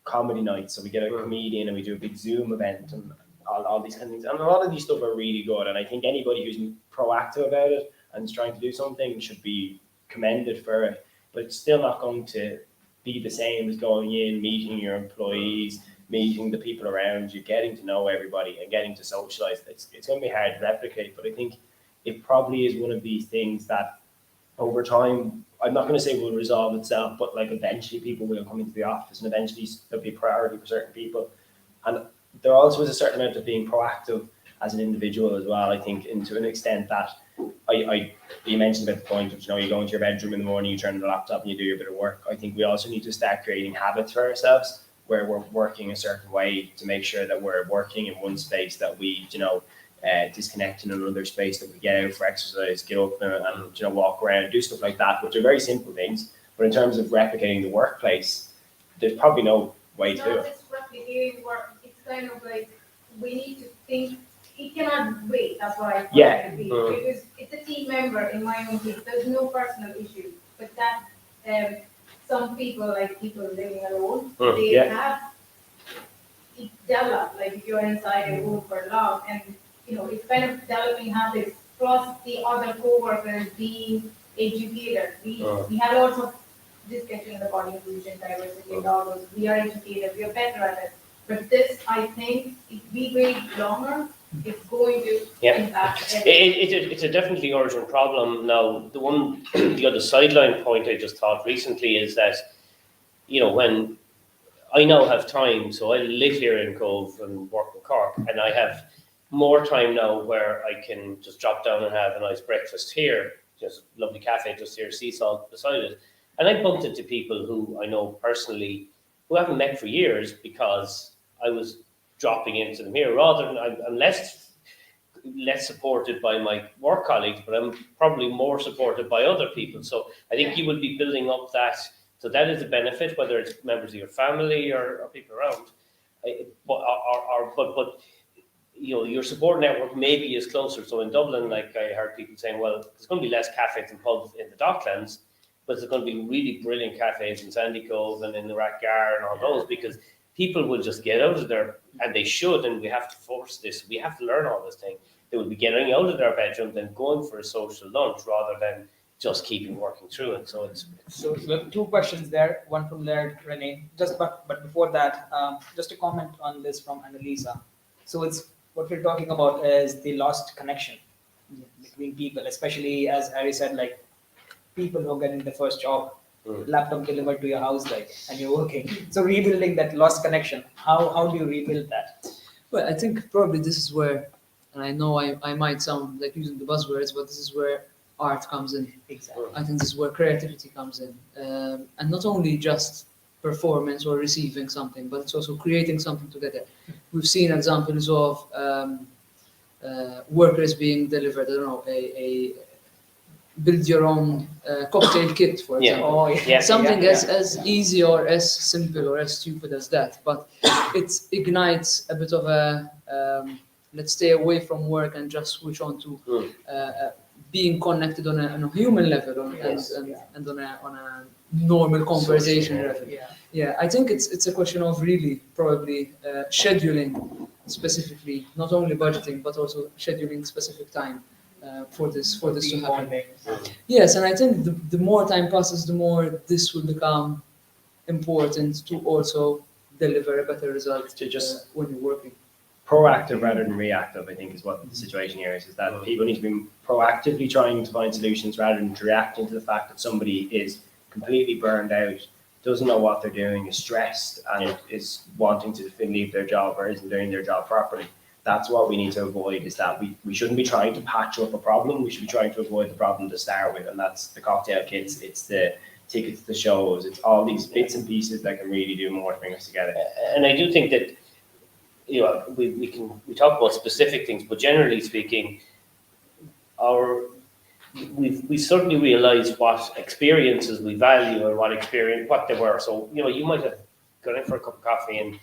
comedy nights, so we get a comedian and we do a big Zoom event and all these kind of things. And a lot of these stuff are really good. And I think anybody who's proactive about it and is trying to do something should be commended for it. But it's still not going to be the same as going in, meeting your employees, meeting the people around you, getting to know everybody and getting to socialize. It's going to be hard to replicate, but I think it probably is one of these things that over time, I'm not going to say will resolve itself, but like eventually people will come into the office and eventually there'll be priority for certain people. And there also is a certain amount of being proactive as an individual as well, I think, and to an extent that you mentioned about the point of, you go into your bedroom in the morning, you turn on the laptop and you do your bit of work. I think we also need to start creating habits for ourselves where we're working a certain way to make sure that we're working in one space, that we, disconnect in another space, that we get out for exercise, get up and walk around, do stuff like that, which are very simple things. But in terms of replicating the workplace, there's probably no way to do Not it. just replicating work, it's kind of like we need to think. It cannot wait. That's what I find it to be. Because it's a team member in my own case. There's no personal issue, but that some people, like people living alone, they have it developed. Like if you're inside a room for long, and it's kind of developing habits. Plus the other co-workers being educated. We have lots of discussion about inclusion, diversity, and all those. We are educated. We are better at it. But this, I think, if we wait longer, it's going to impact everything. It's a definitely urgent problem. Now, the other sideline point I just thought recently is that, when I now have time, so I live here in Cobh and work in Cork, and I have more time now where I can just drop down and have a nice breakfast here, just a lovely cafe just here, sea salt beside it. And I bumped into people who I know personally who I haven't met for years because I was dropping into them here, rather than I'm less supported by my work colleagues, but I'm probably more supported by other people. So I think you will be building up that. So that is a benefit, whether it's members of your family or people around. But your support network maybe is closer. So in Dublin, like I heard people saying, well, there's going to be less cafes and pubs in the Docklands, but there's going to be really brilliant cafes in Sandy Cove and in the Rathgar and all those, because people will just get out of there, and they should, and we have to force this. We have to learn all this thing. They will be getting out of their bedrooms and going for a social lunch rather than just keeping working through it. So So two questions there. One from there, Renee. But before that, just a comment on this from Annalisa. So it's what we're talking about is the lost connection between people, especially as Harry said, like people who are getting the first job. Laptop delivered to your house, and you're working. So rebuilding that lost connection, how do you rebuild that? Well, I think probably this is where, and I know I might sound like using the buzzwords, but this is where art comes in. Exactly. I think this is where creativity comes in. And not only just performance or receiving something, but it's also creating something together. We've seen examples of workers being delivered, I don't know, a build your own cocktail kit, for example. Something as easy or as simple or as stupid as that, but it ignites a bit of a let's stay away from work and just switch on to being connected on a human level and on a normal conversation level. I think it's a question of really probably scheduling specifically, not only budgeting but also scheduling specific time for this to happen. Yes, and I think the more time passes, the more this will become important to also deliver a better result To just when you're working. proactive rather than reactive, I think, is what the situation here is that people need to be proactively trying to find solutions rather than reacting to the fact that somebody is completely burned out, doesn't know what they're doing, is stressed, and is wanting to leave their job or isn't doing their job properly. That's what we need to avoid, is that we shouldn't be trying to patch up a problem. We should be trying to avoid the problem to start with, and that's the cocktail kits, it's the tickets to shows, it's all these bits and pieces that can really do more to bring us together. And I do think that, you know, we talk about specific things, but generally speaking, we certainly realise what experiences we value and what they were. So, you know, you might have gone in for a cup of coffee and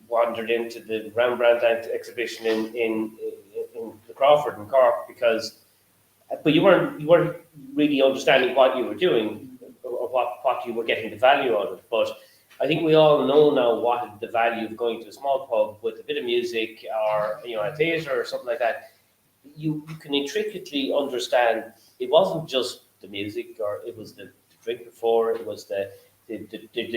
wandered into the Rembrandt exhibition in the Crawford in Cork but you weren't really understanding what you were doing or what you were getting the value out of it. But I think we all know now what is the value of going to a small pub with a bit of music, or, you know, a theatre or something like that. You can intricately understand it wasn't just the music, or it was the drink before, it was the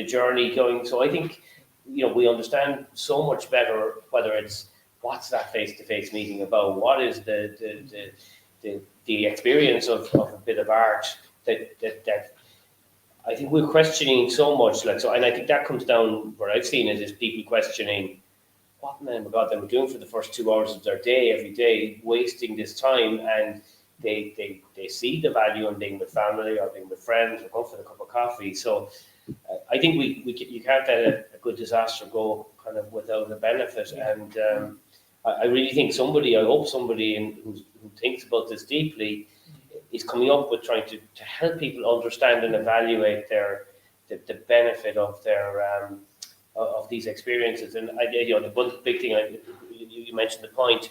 journey going. So I think, you know, we understand so much better whether it's what's that face-to-face meeting about, what is the experience of a bit of art that I think we're questioning so much, like, so, and I think that comes down where I've seen it is people questioning what in the name of God they were doing for the first 2 hours of their day every day, wasting this time, and they see the value in being with family or being with friends or going for a cup of coffee. So I think you can't let a good disaster go kind of without a benefit. And I really think I hope somebody who thinks about this deeply is coming up with trying to help people understand and evaluate the benefit of their of these experiences. And you know, the one big thing you mentioned the point.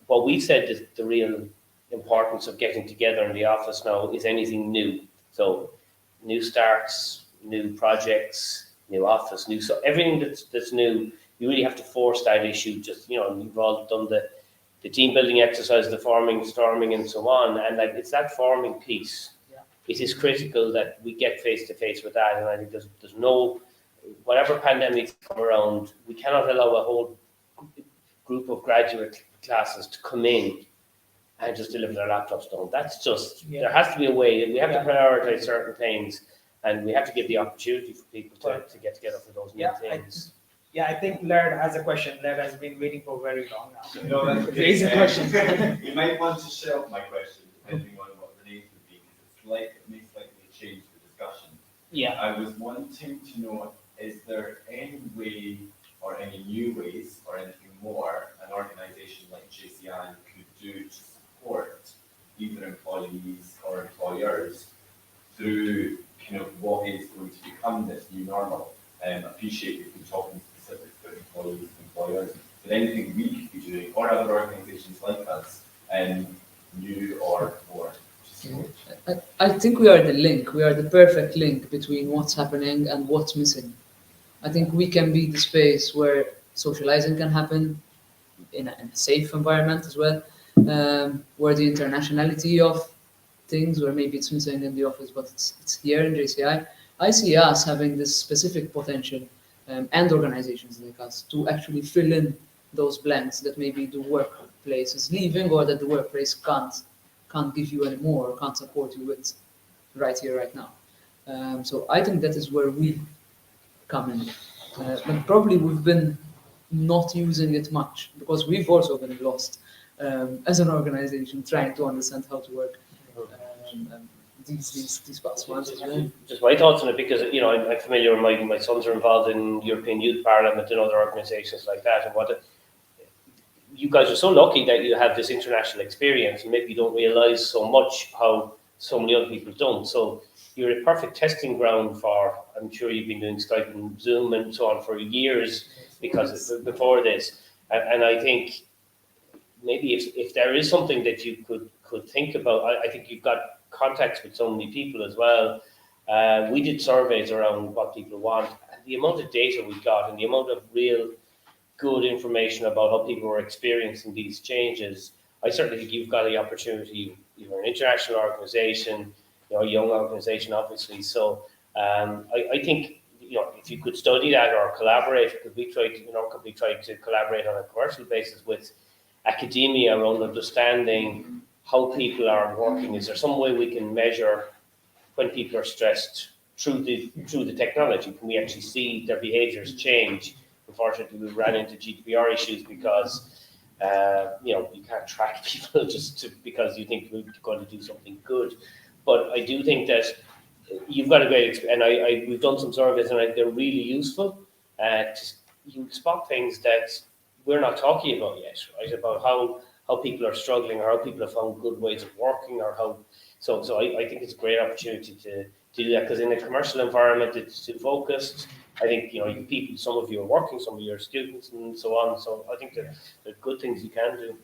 What we said is the real importance of getting together in the office now is anything new. So new starts, new projects, new office, so everything that's new. You really have to force that issue. Just, you know, we've all done the team building exercise, the forming, storming, and so on. And like, it's that forming piece. Yeah. It is critical that we get face to face with that. And I think there's no, whatever pandemics come around, we cannot allow a whole group of graduate classes to come in and just deliver their laptops down. That's just, there has to be a way. We have to prioritize certain things, and we have to give the opportunity for people to get together for those new things. I think Laird has a question. Laird has been waiting for very long now. No, that's okay. Raise a question. You might want to shelve my question, depending on what the name would be, because it may slightly change the discussion. Yeah. I was wanting to know, is there any way or any new ways or anything more an organisation like JCI could do to support either employees or employers through kind of what is going to become this new normal? Appreciate you've been talking specifically about employees and employers, but anything we could be doing, or other organisations like us, new or more. I think we are the link. We are the perfect link between what's happening and what's missing. I think we can be the space where socializing can happen in a safe environment as well, where the internationality of things, where maybe it's missing in the office, but it's here in JCI. I see us having this specific potential, and organizations like us, to actually fill in those blanks that maybe the workplace is leaving, or that the workplace can't give you anymore, or can't support you with right here, right now. So I think that is where we come in. But probably we've been not using it much, because we've also been lost as an organization trying to understand how to work these past months. Just my thoughts on it, because, you know, I'm familiar with my sons are involved in European Youth Parliament and other organisations like that, and you guys are so lucky that you have this international experience, and maybe you don't realise so much how so many other people don't. So you're a perfect testing ground for, I'm sure you've been doing Skype and Zoom and so on for years before this. And I think maybe if there is something that you could think about, I think you've got contacts with so many people as well. We did surveys around what people want, and the amount of data we got and the amount of real good information about how people were experiencing these changes. I certainly think you've got the opportunity. You're an international organization, a young organization, obviously. So I think, if you could study that or collaborate, because we tried, our company tried to collaborate on a commercial basis with academia around understanding how people are working. Is there some way we can measure when people are stressed through the technology? Can we actually see their behaviours change? Unfortunately, we ran into GDPR issues because you can't track people because you think we're going to do something good. But I do think that you've got a great experience, and we've done some surveys, and they're really useful. You spot things that we're not talking about yet, right? About how people are struggling, or how people have found good ways of working, or how. So I think it's a great opportunity to do that, because in a commercial environment, it's too focused. I think people. Some of you are working, some of you are students, and so on. So I think there are good things you can do.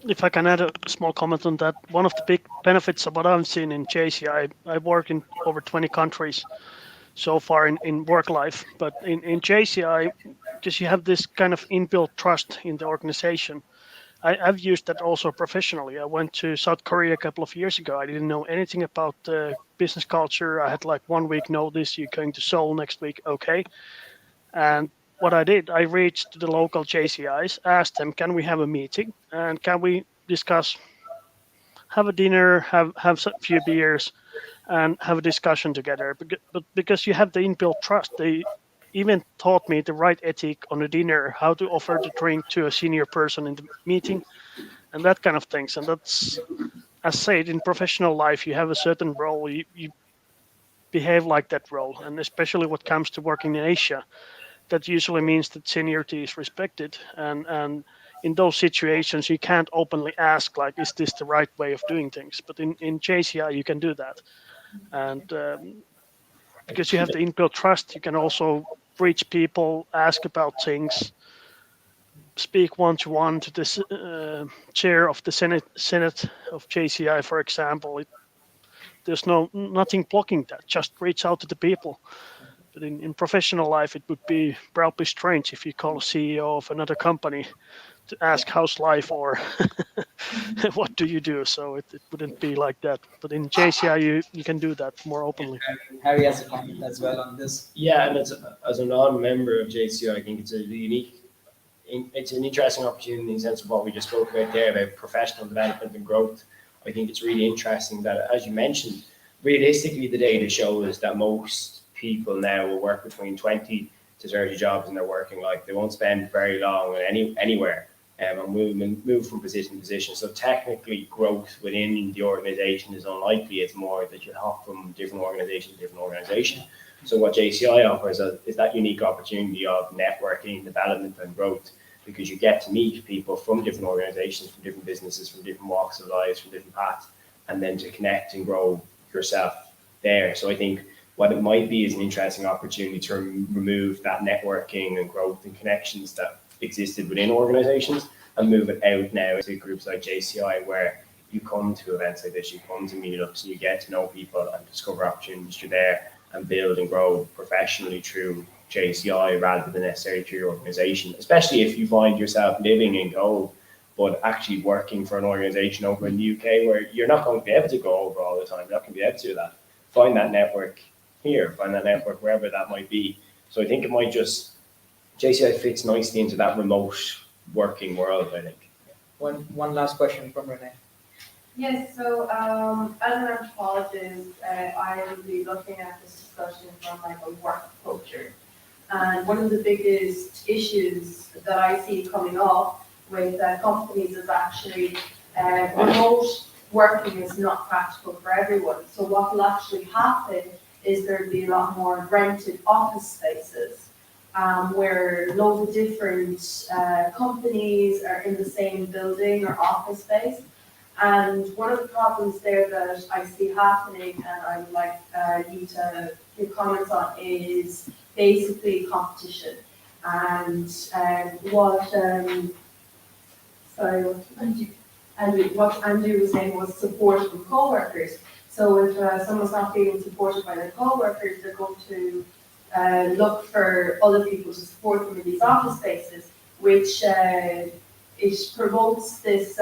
If I can add a small comment on that, one of the big benefits of what I've seen in JCI, I've worked in over 20 countries so far in work life, but in JCI, because you have this kind of inbuilt trust in the organization, I've used that also professionally. I went to South Korea a couple of years ago. I didn't know anything about the business culture. I had like 1 week notice, you're going to Seoul next week, okay. And what I did, I reached the local JCIs, asked them, can we have a meeting and can we discuss, have a dinner, have a few beers, and have a discussion together. But because you have the inbuilt trust, they even taught me the right ethic on a dinner, how to offer the drink to a senior person in the meeting, and that kind of things. And that's, as said, in professional life, you have a certain role, you behave like that role, and especially what comes to working in Asia, that usually means that seniority is respected, and in those situations you can't openly ask like, is this the right way of doing things? But in JCI you can do that, and because you have the inbuilt trust, you can also reach people, ask about things, speak one-to-one to the chair of the Senate of JCI, for example. There's nothing blocking that, just reach out to the people. But in professional life, it would be probably strange if you call a CEO of another company to ask how's life or what do you do. So it wouldn't be like that. But in JCI, you can do that more openly. Harry has a comment as well on this. Yeah, and as a non-member of JCI, I think it's an interesting opportunity in the sense of what we just spoke about there about professional development and growth. I think it's really interesting that, as you mentioned, realistically, the data shows that most people now will work between 20 to 30 jobs in their working life. They won't spend very long anywhere and move from position to position. So technically, growth within the organization is unlikely. It's more that you hop from different organization to different organization. So what JCI offers is that unique opportunity of networking, development, and growth, because you get to meet people from different organizations, from different businesses, from different walks of lives, from different paths, and then to connect and grow yourself there. So I think what it might be is an interesting opportunity to remove that networking and growth and connections that existed within organizations and move it out now to groups like JCI, where you come to events like this, you come to meetups, and you get to know people and discover opportunities through there and build and grow professionally through JCI rather than necessarily through your organization, especially if you find yourself living in Cobh, but actually working for an organization over in the UK where you're not going to be able to go over all the time. You're not going to be able to do that. Find that network here, find that network wherever that might be. So I think it might JCI fits nicely into that remote working world, I think. One last question from Renee. Yes, so as an anthropologist, I will be looking at this discussion from like a work culture. And one of the biggest issues that I see coming up with companies is actually remote working is not practical for everyone. So what will actually happen is there'll be a lot more rented office spaces where loads of different companies are in the same building or office space. And one of the problems there that I see happening, and I would like you to give comments on, is basically competition. And what Andrew was saying was support from co-workers. So if someone's not feeling supported by their co-workers, they're going to look for other people to support them in these office spaces, which it promotes this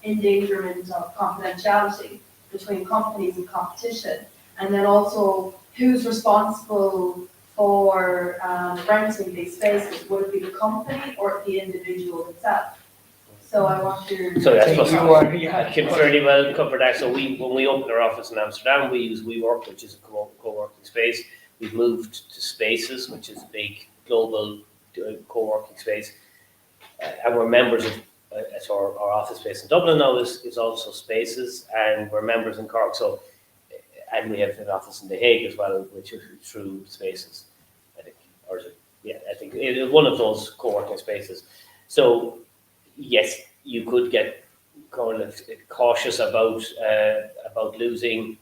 endangerment of confidentiality between companies and competition. And then also who's responsible for renting these spaces? Would it be the company or the individual itself? So I want your. So that's Thank what you. I can fairly well cover that. So when we opened our office in Amsterdam, we use WeWork, which is a co-working space. We've moved to Spaces, which is a big global co-working space, and we're members of. So our office space in Dublin now is also Spaces, and we're members in Cork. So, and we have an office in The Hague as well, which is through Spaces, I think, or is it? Yeah, I think it is one of those co-working spaces. So, yes, you could get cautious about losing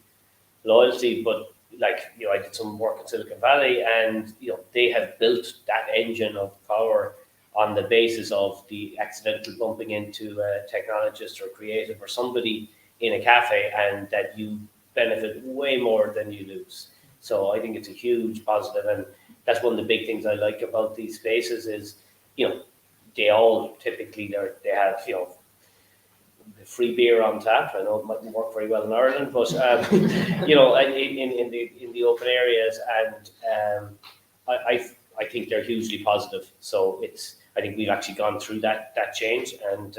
loyalty, but like I did some work in Silicon Valley, and they have built that engine of power on the basis of the accidental bumping into a technologist or creative or somebody in a cafe, and that you benefit way more than you lose. So I think it's a huge positive, and that's one of the big things I like about these spaces is, they all typically they have free beer on tap. I know it mightn't work very well in Ireland, but in the open areas, and I think they're hugely positive. So I think we've actually gone through that change, and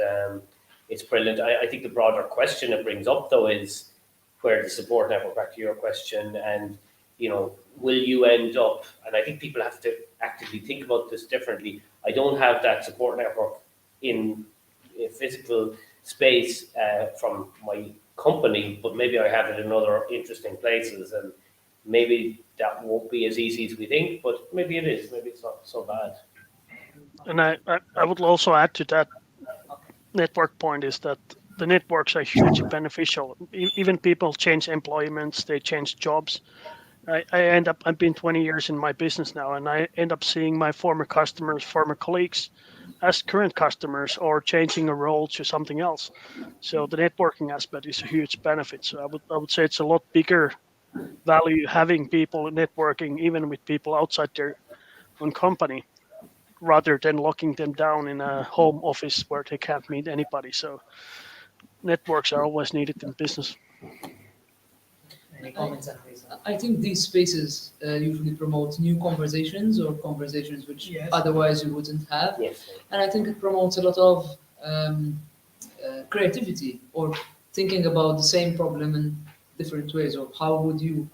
it's brilliant. I think the broader question it brings up though is where the support network, back to your question, and will you end up, and I think people have to actively think about this differently. I don't have that support network in a physical space from my company, but maybe I have it in other interesting places, and maybe that won't be as easy as we think, but maybe it is. Maybe it's not so bad. And I would also add to that network point is that the networks are hugely beneficial. Even people change employments, they change jobs. I've been 20 years in my business now, and I end up seeing my former customers, former colleagues as current customers, or changing a role to something else. So the networking aspect is a huge benefit. So I would say it's a lot bigger value having people networking, even with people outside their own company, rather than locking them down in a home office where they can't meet anybody. So networks are always needed in business. Any comments, Annalisa? I think these spaces usually promote new conversations or conversations which Yes. otherwise you wouldn't have. Yes. And I think it promotes a lot of creativity, or thinking about the same problem in different ways, or how would you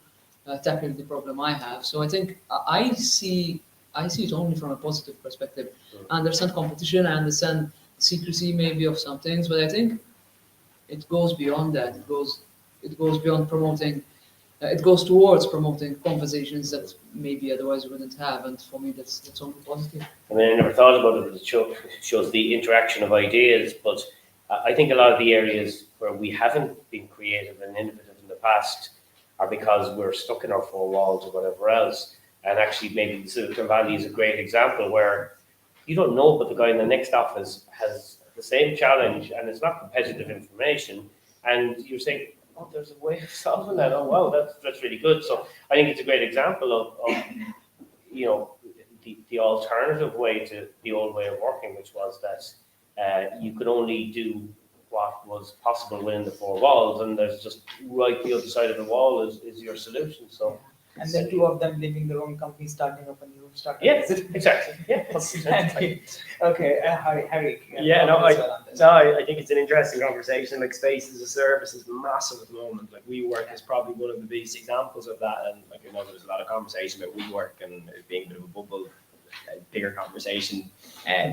tackle the problem I have. So I think I see it only from a positive perspective. I understand competition, I understand secrecy maybe of some things, but I think it goes beyond that. It goes beyond promoting. It goes towards promoting conversations that maybe otherwise you wouldn't have, and for me that's only positive. I mean, I never thought about it, but it shows the interaction of ideas. But I think a lot of the areas where we haven't been creative and innovative in the past are because we're stuck in our four walls or whatever else. And actually, maybe the Silicon Valley is a great example where you don't know, but the guy in the next office has the same challenge, and it's not competitive information. And you're saying, oh, there's a way of solving that. Oh, wow, that's really good. So I think it's a great example of the alternative way to the old way of working, which was that you could only do what was possible within the four walls, and there's just right the other side of the wall is your solution. So. And then two of them leaving their own company, starting up a new startup. Yes, exactly. Yeah. Okay, Harry. Yeah, no, comments on this? I think it's an interesting conversation. Like, space as a service is massive at the moment. Like, WeWork is probably one of the biggest examples of that. And like, I know there's a lot of conversation about WeWork and it being a bit of a bubble, a bigger conversation,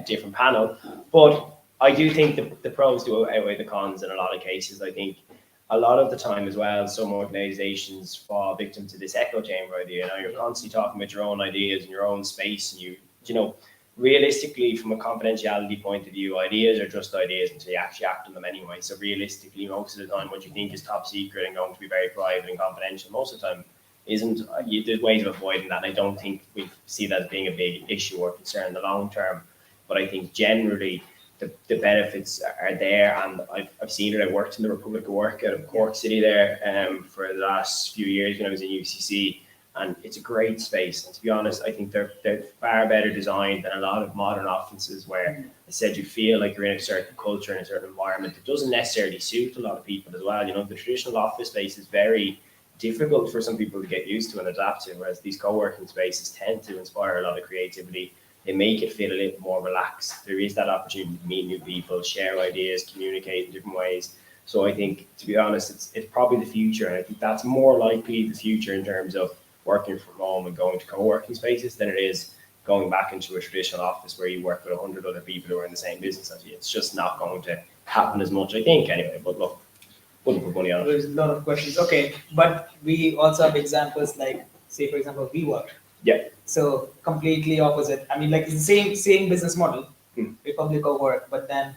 different panel. But I do think the pros do outweigh the cons in a lot of cases. I think a lot of the time as well, some organizations fall victim to this echo chamber idea. You're constantly talking about your own ideas and your own space, and you know, realistically, from a confidentiality point of view, ideas are just ideas until you actually act on them anyway. So realistically, most of the time, what you think is top secret and going to be very private and confidential, most of the time isn't. There's ways of avoiding that, and I don't think we see that as being a big issue or concern in the long term. But I think generally, the benefits are there, and I've seen it. I worked in the Republic of Work out of Cork City there for the last few years when I was in UCC, and it's a great space. And to be honest, I think they're far better designed than a lot of modern offices where I said you feel like you're in a certain culture and a certain environment that doesn't necessarily suit a lot of people as well. You know, the traditional office space is very difficult for some people to get used to and adapt to, whereas these co-working spaces tend to inspire a lot of creativity. They make it feel a little more relaxed. There is that opportunity to meet new people, share ideas, communicate in different ways. So I think, to be honest, it's probably the future, and I think that's more likely the future in terms of working from home and going to co-working spaces than it is going back into a traditional office where you work with 100 other people who are in the same business as you. It's just not going to happen as much, I think, anyway. But look, wouldn't put money on it. There's a lot of questions. Okay, but we also have examples like, say, for example, WeWork. Yeah. So completely opposite. I mean, like it's the same business model, Republic of Work, but then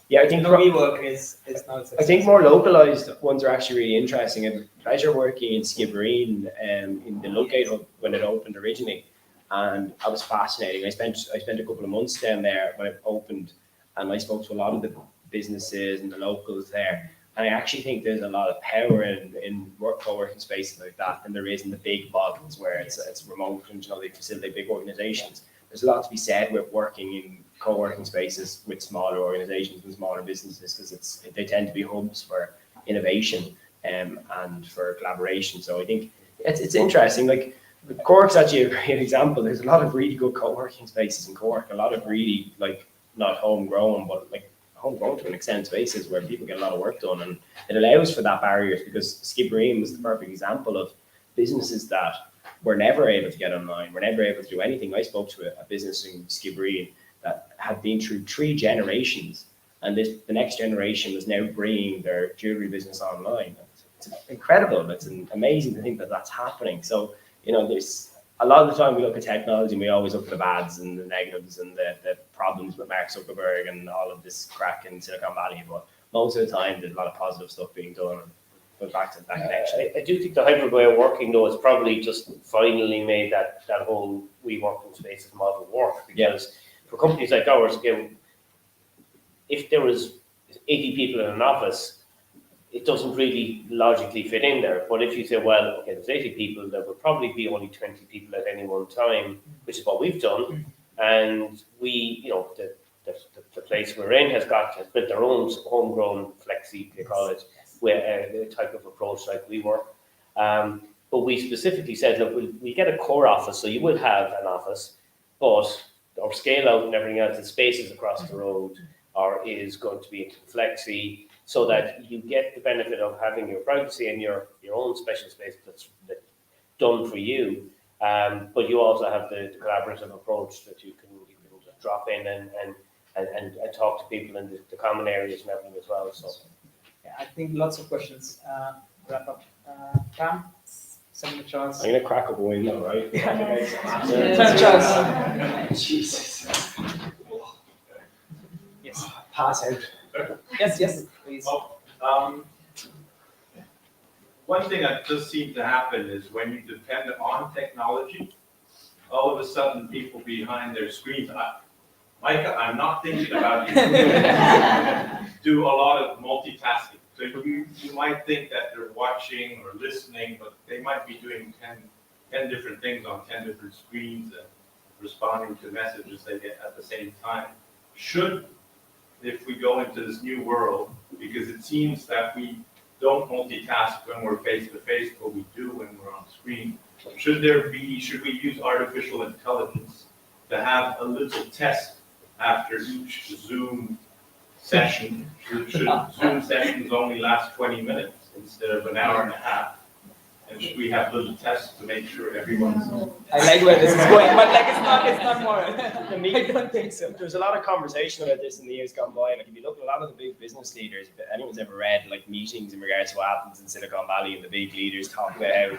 yeah, I think WeWork is not. I think more localized ones are actually really interesting. And pleasure working in Schembri in the Ludgate Hub when it opened originally, and that was fascinating. I spent a couple of months down there when it opened, and I spoke to a lot of the businesses and the locals there. And I actually think there's a lot of power in co-working spaces like that than there is in the big models where it's remote and they facilitate big organizations. There's a lot to be said with working in co-working spaces with smaller organizations and smaller businesses because they tend to be hubs for innovation and for collaboration. So I think it's interesting. Like Cork's actually a great example. There's a lot of really good co-working spaces in Cork. A lot of really like not homegrown, but like homegrown to an extent spaces where people get a lot of work done, and it allows for that barriers because Schembri was the perfect example of businesses that were never able to get online, were never able to do anything. I spoke to a business in Schembri that had been through 3 generations, and the next generation was now bringing their jewelry business online. It's incredible. It's amazing to think that that's happening. So, you know, there's a lot of the time we look at technology and we always look at the bads and the negatives and the problems with Mark Zuckerberg and all of this crack in Silicon Valley. But most of the time, there's a lot of positive stuff being done. And goes back to that connection. I do think the hybrid way of working, though, has probably just finally made that whole working spaces model work. Because for companies like ours, again, if there was 80 people in an office, it doesn't really logically fit in there. But if you say, well, okay, there's 80 people, there would probably be only 20 people at any one time, which is what we've done. And we, you know, the place we're in has built their own homegrown flexi, they call it, a type of approach like WeWork. But we specifically said, look, we get a core office, so you will have an office, but our scale out and everything else, the spaces across the road is going to be into flexi, so that you get the benefit of having your privacy and your own special space that's done for you. But you also have the collaborative approach that you can just drop in and talk to people in the common areas and everything as well. So yeah, I think lots of questions. Wrap up. Pam, second chance. I'm going to crack up a window, right? Third chance. Jesus. Yes. Pass out. Yes, please. One thing that does seem to happen is when you depend on technology, all of a sudden people behind their screens, Miika, I'm not thinking about you, do a lot of multitasking. So you might think that they're watching or listening, but they might be doing 10 different things on 10 different screens and responding to messages they get at the same time. If we go into this new world, because it seems that we don't multitask when we're face to face, but we do when we're on screen. Should we use artificial intelligence to have a little test after each Zoom session? Should Zoom sessions only last 20 minutes instead of an hour and a half? And should we have little tests to make sure everyone's... I like where this is going, but like it's not more. I don't think so. There's a lot of conversation about this in the years gone by. Like if you look at a lot of the big business leaders, if anyone's ever read like meetings in regards to what happens in Silicon Valley, and the big leaders talk about how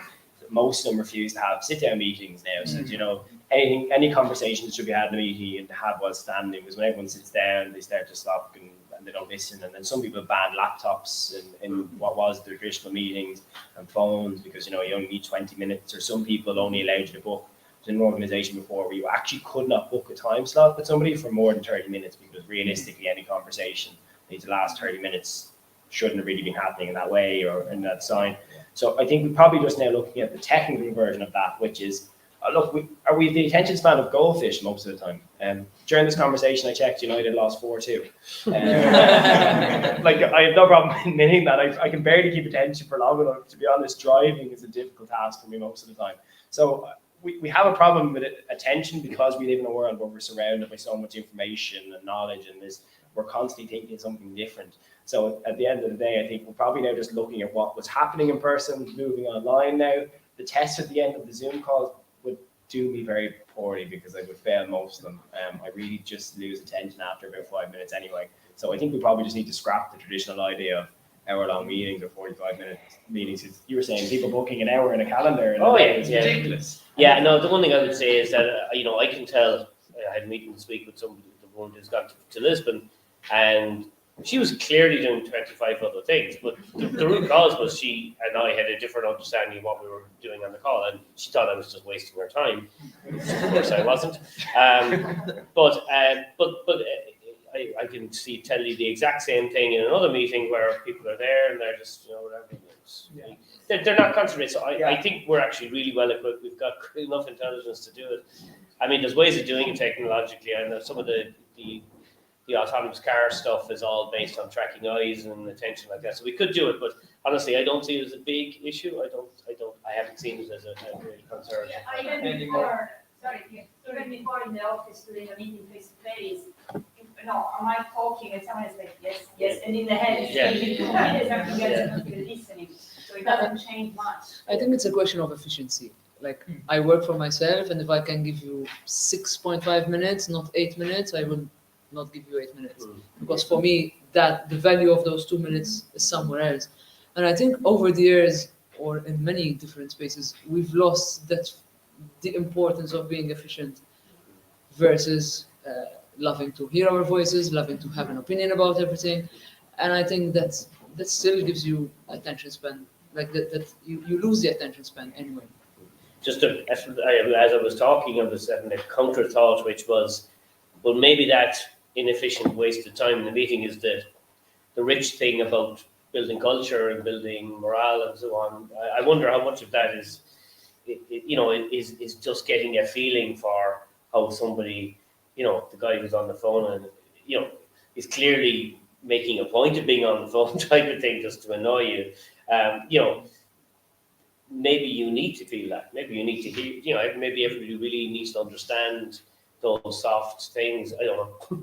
most of them refuse to have sit-down meetings now. So you know, any conversation that should be had in a meeting and have while standing, because when everyone sits down, they start to stop and they don't listen. And then some people ban laptops in what was the traditional meetings and phones, because you know you only need 20 minutes, or some people only allowed you to book. In an organization before where you actually could not book a time slot with somebody for more than 30 minutes, because realistically any conversation needs to last 30 minutes shouldn't have really been happening in that way or in that sign. So I think we're probably just now looking at the technical version of that, which is look, are we the attention span of goldfish most of the time? During this conversation, I checked United lost 4-2. Like, I have no problem admitting that. I can barely keep attention for long enough. To be honest, driving is a difficult task for me most of the time. So we have a problem with attention because we live in a world where we're surrounded by so much information and knowledge, and we're constantly thinking something different. So at the end of the day, I think we're probably now just looking at what was happening in person, moving online now. The test at the end of the Zoom calls would do me very poorly because I would fail most of them. I really just lose attention after about 5 minutes anyway. So I think we probably just need to scrap the traditional idea of hour-long meetings or 45-minute meetings. You were saying people booking an hour in a calendar. And it's ridiculous. Yeah, no, the one thing I would say is that, I can tell, I had a meeting this week with somebody, the woman who's gone to Lisbon, and she was clearly doing 25 other things, but the root cause was she and I had a different understanding of what we were doing on the call, and she thought I was just wasting her time. Of course I wasn't. But I can tell you the exact same thing in another meeting where people are there and they're just, they're not concentrating. So I think we're actually really well equipped. We've got enough intelligence to do it. I mean, there's ways of doing it technologically. I know some of the autonomous car stuff is all based on tracking eyes and attention like that. So we could do it, but honestly, I don't see it as a big issue. I haven't seen it as a real concern. Even before in the office doing a meeting face to face, am I talking and someone is like, yes, and in the head it's thinking 2 minutes after you're listening. So it doesn't change much. I think it's a question of efficiency. Like, I work for myself, and if I can give you 6.5 minutes, not 8 minutes, I will not give you 8 minutes. Because for me, that the value of those 2 minutes is somewhere else. And I think over the years, or in many different spaces, we've lost the importance of being efficient versus loving to hear our voices, loving to have an opinion about everything. And I think that still gives you attention span. Like that you lose the attention span anyway. Just as I was talking, I was having a counter thought, which was, well, maybe that inefficient waste of time in the meeting is the rich thing about building culture and building morale and so on. I wonder how much of that is just getting a feeling for how somebody, the guy who's on the phone and, is clearly making a point of being on the phone type of thing just to annoy you. Maybe you need to feel that. Maybe you need to hear, maybe everybody really needs to understand those soft things. I don't know.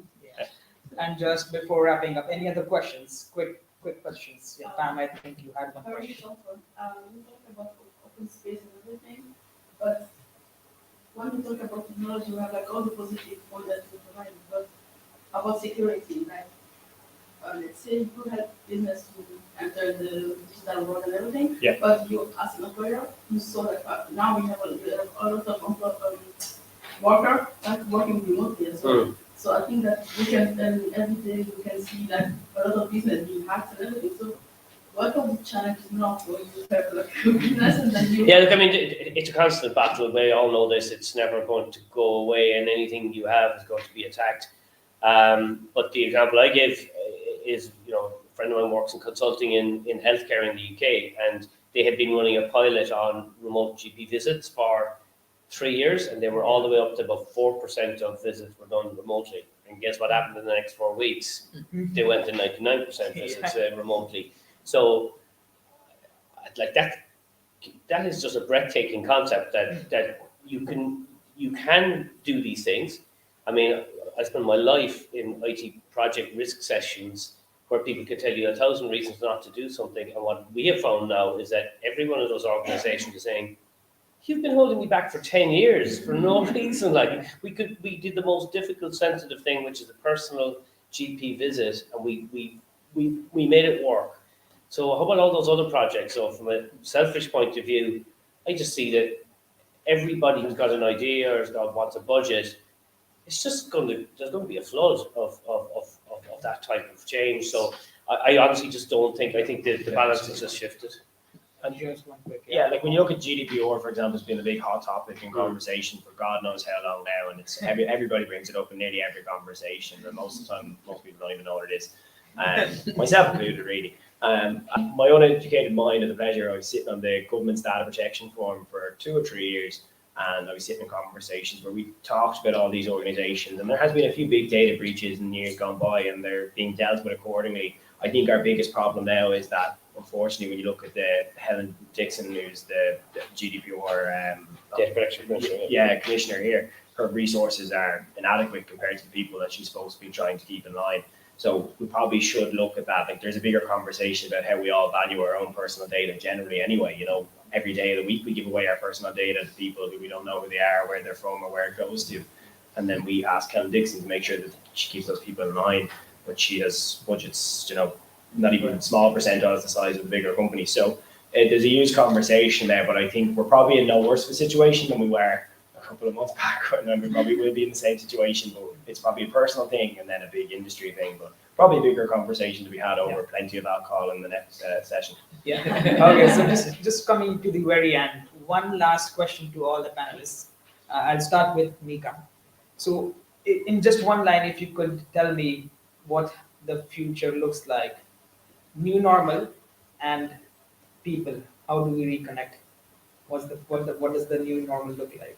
And just before wrapping up, any other questions? Quick questions. Yeah, Pam, I think you had one question. You talked about open space and everything, but when we talk about technology, we have like all the positive points that we provide, but about security, like let's say you have business to enter the digital world and everything, but you as an employer, you saw that now we have a lot of workers like working remotely as well. So I think that we can every day we can see that a lot of business being hacked and everything. So what are the challenges now for you to have like business and then you? Yeah, look, I mean, it's a constant battle. We all know this. It's never going to go away, and anything you have is going to be attacked. But the example I give is, a friend of mine works in consulting in healthcare in the UK, and they had been running a pilot on remote GP visits for 3 years, and they were all the way up to about 4% of visits were done remotely. And guess what happened in the next 4 weeks? They went to 99% visits remotely. So, like that is just a breathtaking concept that you can do these things. I mean, I spend my life in IT project risk sessions where people can tell you 1,000 reasons not to do something, and what we have found now is that every one of those organizations is saying, you've been holding me back for 10 years for no reason. Like we did the most difficult, sensitive thing, which is a personal GP visit, and we made it work. So how about all those other projects? So from a selfish point of view, I just see that everybody who's got an idea or wants a budget, it's just there's going to be a flood of that type of change. So I honestly just don't think, I think the balance has just shifted. And just one quick. Like when you look at GDPR, for example, it's been a big hot topic in conversation for God knows how long now, and it's everybody brings it up in nearly every conversation, and most of the time, most people don't even know what it is, myself included, really. My uneducated mind had the pleasure, I was sitting on the government's data protection forum for 2 or 3 years, and I was sitting in conversations where we talked about all these organizations, and there has been a few big data breaches in years gone by, and they're being dealt with accordingly. I think our biggest problem now is that, unfortunately, when you look at the Helen Dixon, who's the GDPR Data protection commissioner. commissioner here, her resources are inadequate compared to the people that she's supposed to be trying to keep in line. So we probably should look at that. Like, there's a bigger conversation about how we all value our own personal data generally anyway. You know, every day of the week we give away our personal data to people who we don't know who they are, where they're from, or where it goes to. And then we ask Helen Dixon to make sure that she keeps those people in line. But she has budgets, you know, not even a small percentile the size of the bigger companies. So there's a huge conversation there, but I think we're probably in no worse of a situation than we were a couple of months back, and we probably will be in the same situation, but it's probably a personal thing and then a big industry thing, but probably a bigger conversation to be had over plenty of alcohol in the next session. Yeah. Okay, so just coming to the very end, one last question to all the panelists. I'll start with Miika. So in just one line, if you could tell me what the future looks like, new normal and people, how do we reconnect? What does the new normal look like?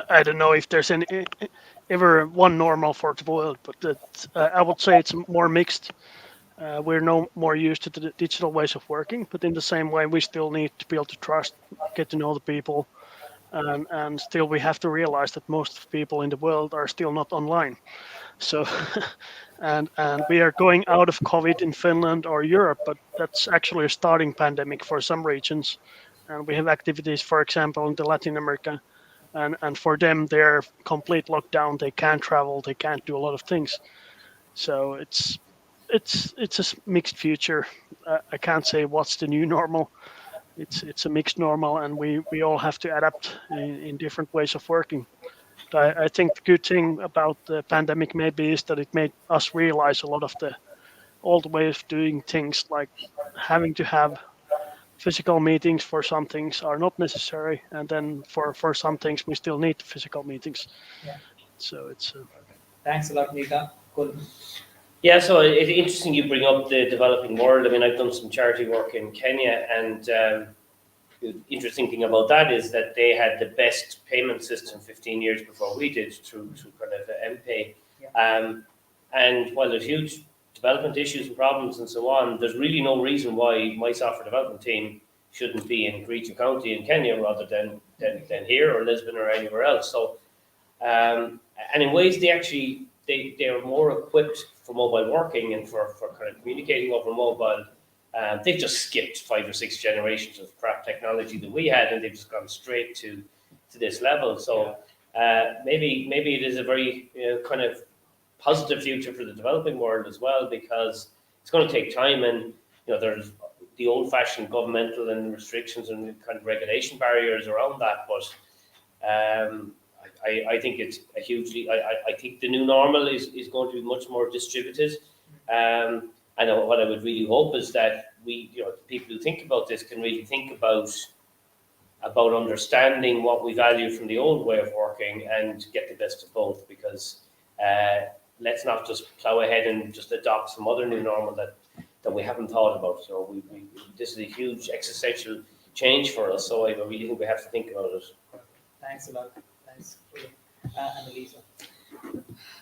I don't know if there's any ever one normal for the world, but I would say it's more mixed. We're no more used to the digital ways of working, but in the same way, we still need to be able to trust, get to know the people, and still we have to realize that most of the people in the world are still not online. So, and we are going out of COVID in Finland or Europe, but that's actually a starting pandemic for some regions. And we have activities, for example, in the Latin America, and for them, they're complete lockdown. They can't travel. They can't do a lot of things. So it's a mixed future. I can't say what's the new normal. It's a mixed normal, and we all have to adapt in different ways of working. But I think the good thing about the pandemic maybe is that it made us realize a lot of the old ways of doing things, like having to have physical meetings for some things are not necessary, and then for some things we still need physical meetings. Yeah. So it's Thanks a lot, Miika. Cool. Yeah, so it's interesting you bring up the developing world. I mean, I've done some charity work in Kenya, and the interesting thing about that is that they had the best payment system 15 years before we did through kind of MPay. Yeah. And while there's huge development issues and problems and so on, there's really no reason why my software development team shouldn't be in Greater County in Kenya rather than here or Lisbon or anywhere else. So, and in ways they are more equipped for mobile working and for kind of communicating over mobile. They've just skipped 5 or 6 generations of crap technology that we had, and they've just gone straight to this level. So maybe it is a very kind of positive future for the developing world as well, because it's going to take time, and there's the old-fashioned governmental and restrictions and kind of regulation barriers around that. But I think it's a hugely. I think the new normal is going to be much more distributed. And what I would really hope is that people who think about this can really think about understanding what we value from the old way of working and get the best of both. Because let's not just plow ahead and just adopt some other new normal that we haven't thought about. So this is a huge existential change for us. So I really think we have to think about it. Thanks a lot. Thanks. Annalisa.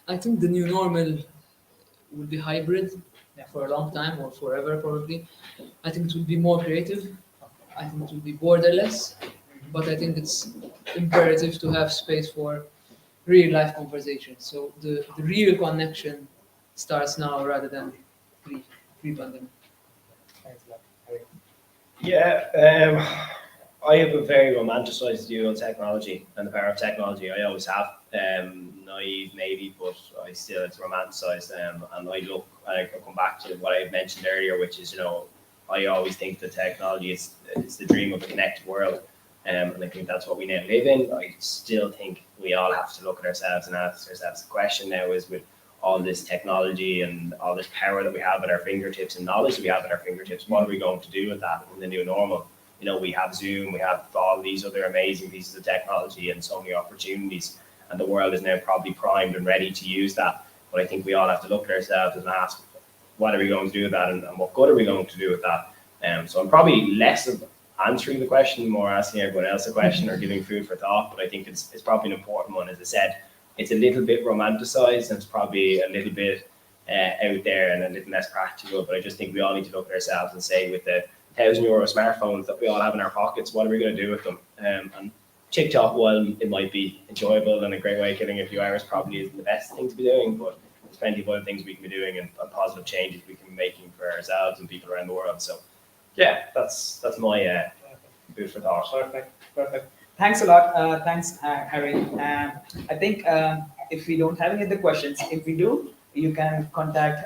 I think the new normal will be hybrid for a long time, or forever probably. I think it will be more creative. I think it will be borderless, but I think it's imperative to have space for real life conversations. So the real connection starts now rather than pre-pandemic. Thanks a lot. Yeah, I have a very romanticized view on technology and the power of technology. I always have. Naive maybe, but it's romanticized. And I come back to what I mentioned earlier, which is, I always think that technology is the dream of a connected world. And I think that's what we now live in. I still think we all have to look at ourselves and ask ourselves the question now is, with all this technology and all this power that we have at our fingertips and knowledge that we have at our fingertips, what are we going to do with that in the new normal? We have Zoom, we have all these other amazing pieces of technology and so many opportunities, and the world is now probably primed and ready to use that. But I think we all have to look at ourselves and ask, what are we going to do with that, and what good are we going to do with that? So I'm probably less answering the question, more asking everyone else a question or giving food for thought. But I think it's probably an important one. As I said, it's a little bit romanticized and it's probably a little bit out there and a little less practical. But I just think we all need to look at ourselves and say, with the €1,000 smartphones that we all have in our pockets, what are we going to do with them? And TikTok, while it might be enjoyable and a great way of killing a few hours, probably isn't the best thing to be doing, but there's plenty of other things we can be doing and positive changes we can be making for ourselves and people around the world. So yeah, that's my food for thought. Perfect. Thanks a lot. Thanks, Harry. I think if we don't have any other questions, if we do, you can contact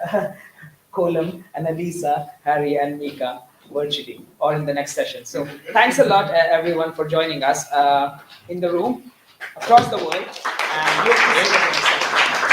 Cobh, Annalisa, Harry, and Miika virtually or in the next session. So thanks a lot, everyone, for joining us in the room, across the world. And